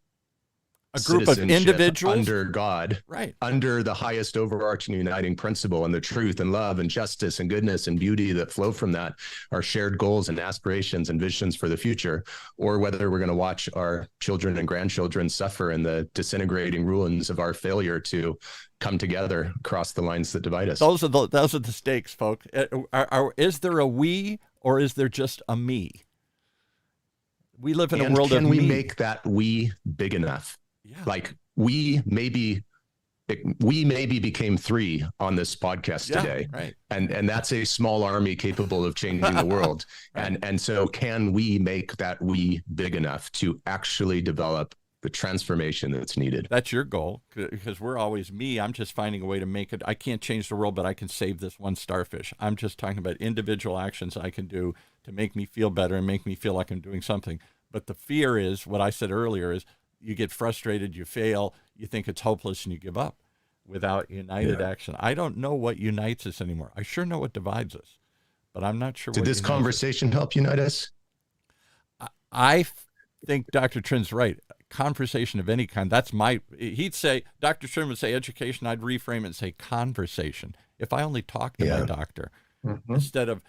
a group of individuals under God, right, under the highest overarching uniting principle, and the truth and love and justice and goodness and beauty that flow from that are shared goals and aspirations and visions for the future, or whether we're going to watch our children and grandchildren suffer in the disintegrating ruins of our failure to come together across the lines that divide us. Those are the stakes, folks. Is there a we, or is there just a me? We live in a world of me. Can we make that we big enough? Yeah. Like we maybe became 3 on this podcast today, right? And that's a small army capable of changing the world. Right. And so can we make that we big enough to actually develop the transformation that's needed? That's your goal, because we're always me. I'm just finding a way to make it. I can't change the world, but I can save this one starfish. I'm just talking about individual actions I can do to make me feel better and make me feel like I'm doing something. But the fear is, what I said earlier, is you get frustrated, you fail, you think it's hopeless, and you give up without united action. I don't know what unites us anymore. I sure know what divides us, but I'm not sure. Did this conversation help unite us? I think Dr. Trin's right. Conversation of any kind. He'd say, Dr. Trin would say education. I'd reframe it and say conversation. If I only talked to my doctor, instead of,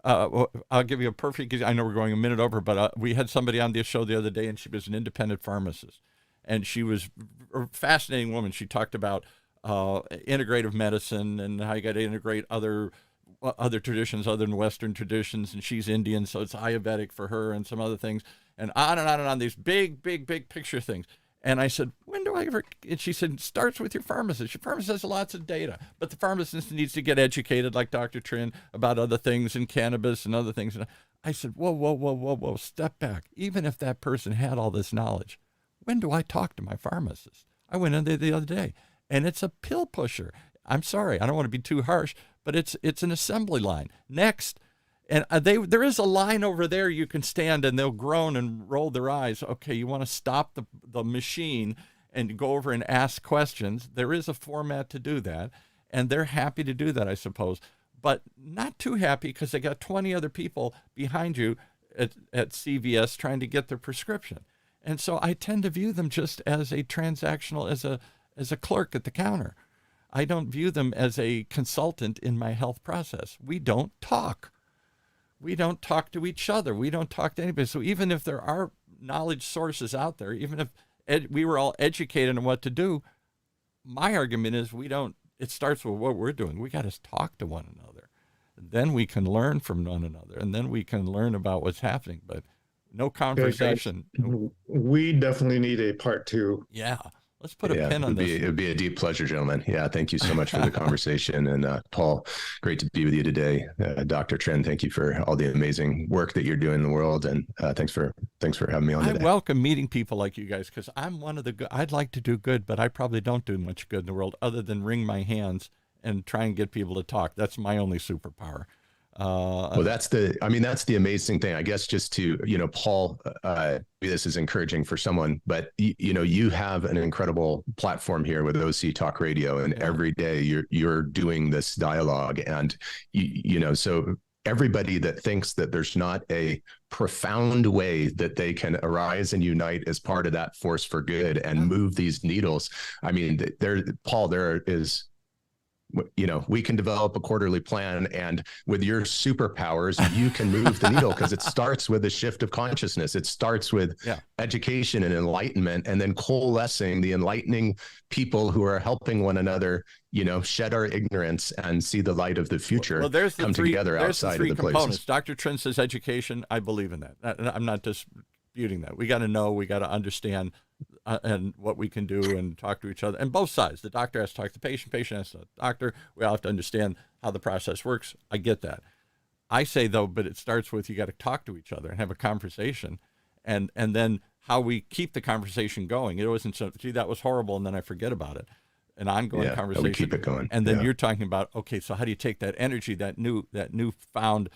I'll give you a perfect, I know we're going a minute over, but we had somebody on this show the other day, and she was an independent pharmacist, and she was a fascinating woman. She talked about integrative medicine and how you got to integrate other traditions other than Western traditions, and she's Indian, so it's Ayurvedic for her, and some other things, and on and on and on, these big picture things. And I said, when do I ever? And she said, it starts with your pharmacist. Your pharmacist has lots of data, but the pharmacist needs to get educated, like Dr. Trin, about other things and cannabis and other things. And I said, whoa, step back. Even if that person had all this knowledge, when do I talk to my pharmacist? I went in there the other day, and it's a pill pusher. I'm sorry, I don't want to be too harsh, but it's an assembly line. Next. And there is a line over there you can stand, and they'll groan and roll their eyes. Okay, you want to stop the machine and go over and ask questions. There is a format to do that, and they're happy to do that, I suppose. But not too happy because they got 20 other people behind you at CVS trying to get their prescription. And so I tend to view them just as a transactional, as a clerk at the counter. I don't view them as a consultant in my health process. We don't talk. We don't talk to each other. We don't talk to anybody. So even if there are knowledge sources out there, even if we were all educated on what to do, my argument is it starts with what we're doing. We got to talk to one another. Then we can learn from one another, and then we can learn about what's happening. But no conversation. We definitely need a part 2. Yeah. Let's put a pin on this. It would be a deep pleasure, gentlemen. Yeah, thank you so much for the conversation. And Paul, great to be with you today. Dr. Trin, thank you for all the amazing work that you're doing in the world. And thanks for having me on today. I welcome meeting people like you guys, because I'm I'd like to do good, but I probably don't do much good in the world other than wring my hands and try and get people to talk. That's my only superpower. Well, that's the amazing thing, I guess, just to, Paul, this is encouraging for someone, but you have an incredible platform here with OC Talk Radio, and every day you're doing this dialogue, and so everybody that thinks that there's not a profound way that they can arise and unite as part of that force for good and move these needles. I mean, Paul, there is, we can develop a quarterly plan, and with your superpowers, you can move the needle, because it starts with a shift of consciousness. It starts with education and enlightenment, and then coalescing the enlightening people who are helping one another, shed our ignorance and see the light of the future. Well, there's together outside of the components. places. Dr. Trin says education. I believe in that. I'm not disputing that. We got to know, we got to understand and what we can do, and talk to each other. And both sides. The doctor has to talk to the patient has to talk to the doctor. We all have to understand how the process works. I get that. I say, though, but it starts with you got to talk to each other and have a conversation, and then how we keep the conversation going. It wasn't so, gee, that was horrible, and then I forget about it. An ongoing conversation. We keep it going. And then you're talking about, okay, so how do you take that energy, that newfound,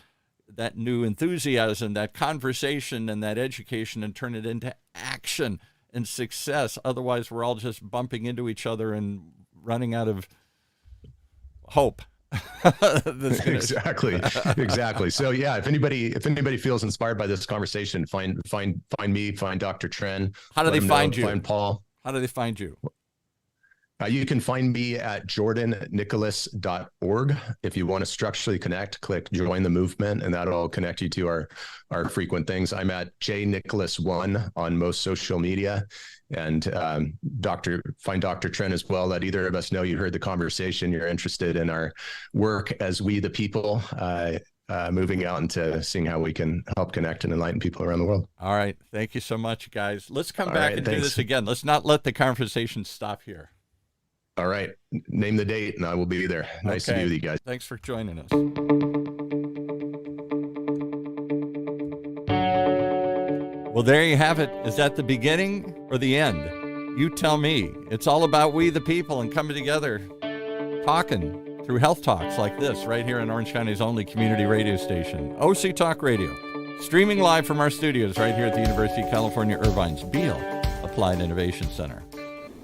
that new enthusiasm, that conversation and that education, and turn it into action and success? Otherwise, we're all just bumping into each other and running out of hope. Exactly. So yeah, if anybody feels inspired by this conversation, find me, find Dr. Trin. How do they find you? Find Paul. How do they find you? You can find me at jordannicholas.org. If you want to structurally connect, click join the movement, and that'll connect you to our frequent things. I'm at jnicholas1 on most social media, and find Dr. Trin as well. Let either of us know you heard the conversation, you're interested in our work as we the people, moving out into seeing how we can help connect and enlighten people around the world. All right. Thank you so much, guys. Let's come back and do this again. Let's not let the conversation stop here. All right. Name the date and I will be there. Nice to be with you guys. Thanks for joining us. Well, there you have it. Is that the beginning or the end? You tell me. It's all about we the people and coming together, talking through health talks like this right here in Orange County's only community radio station, OC Talk Radio, streaming live from our studios right here at the University of California, Irvine's Beale Applied Innovation Center.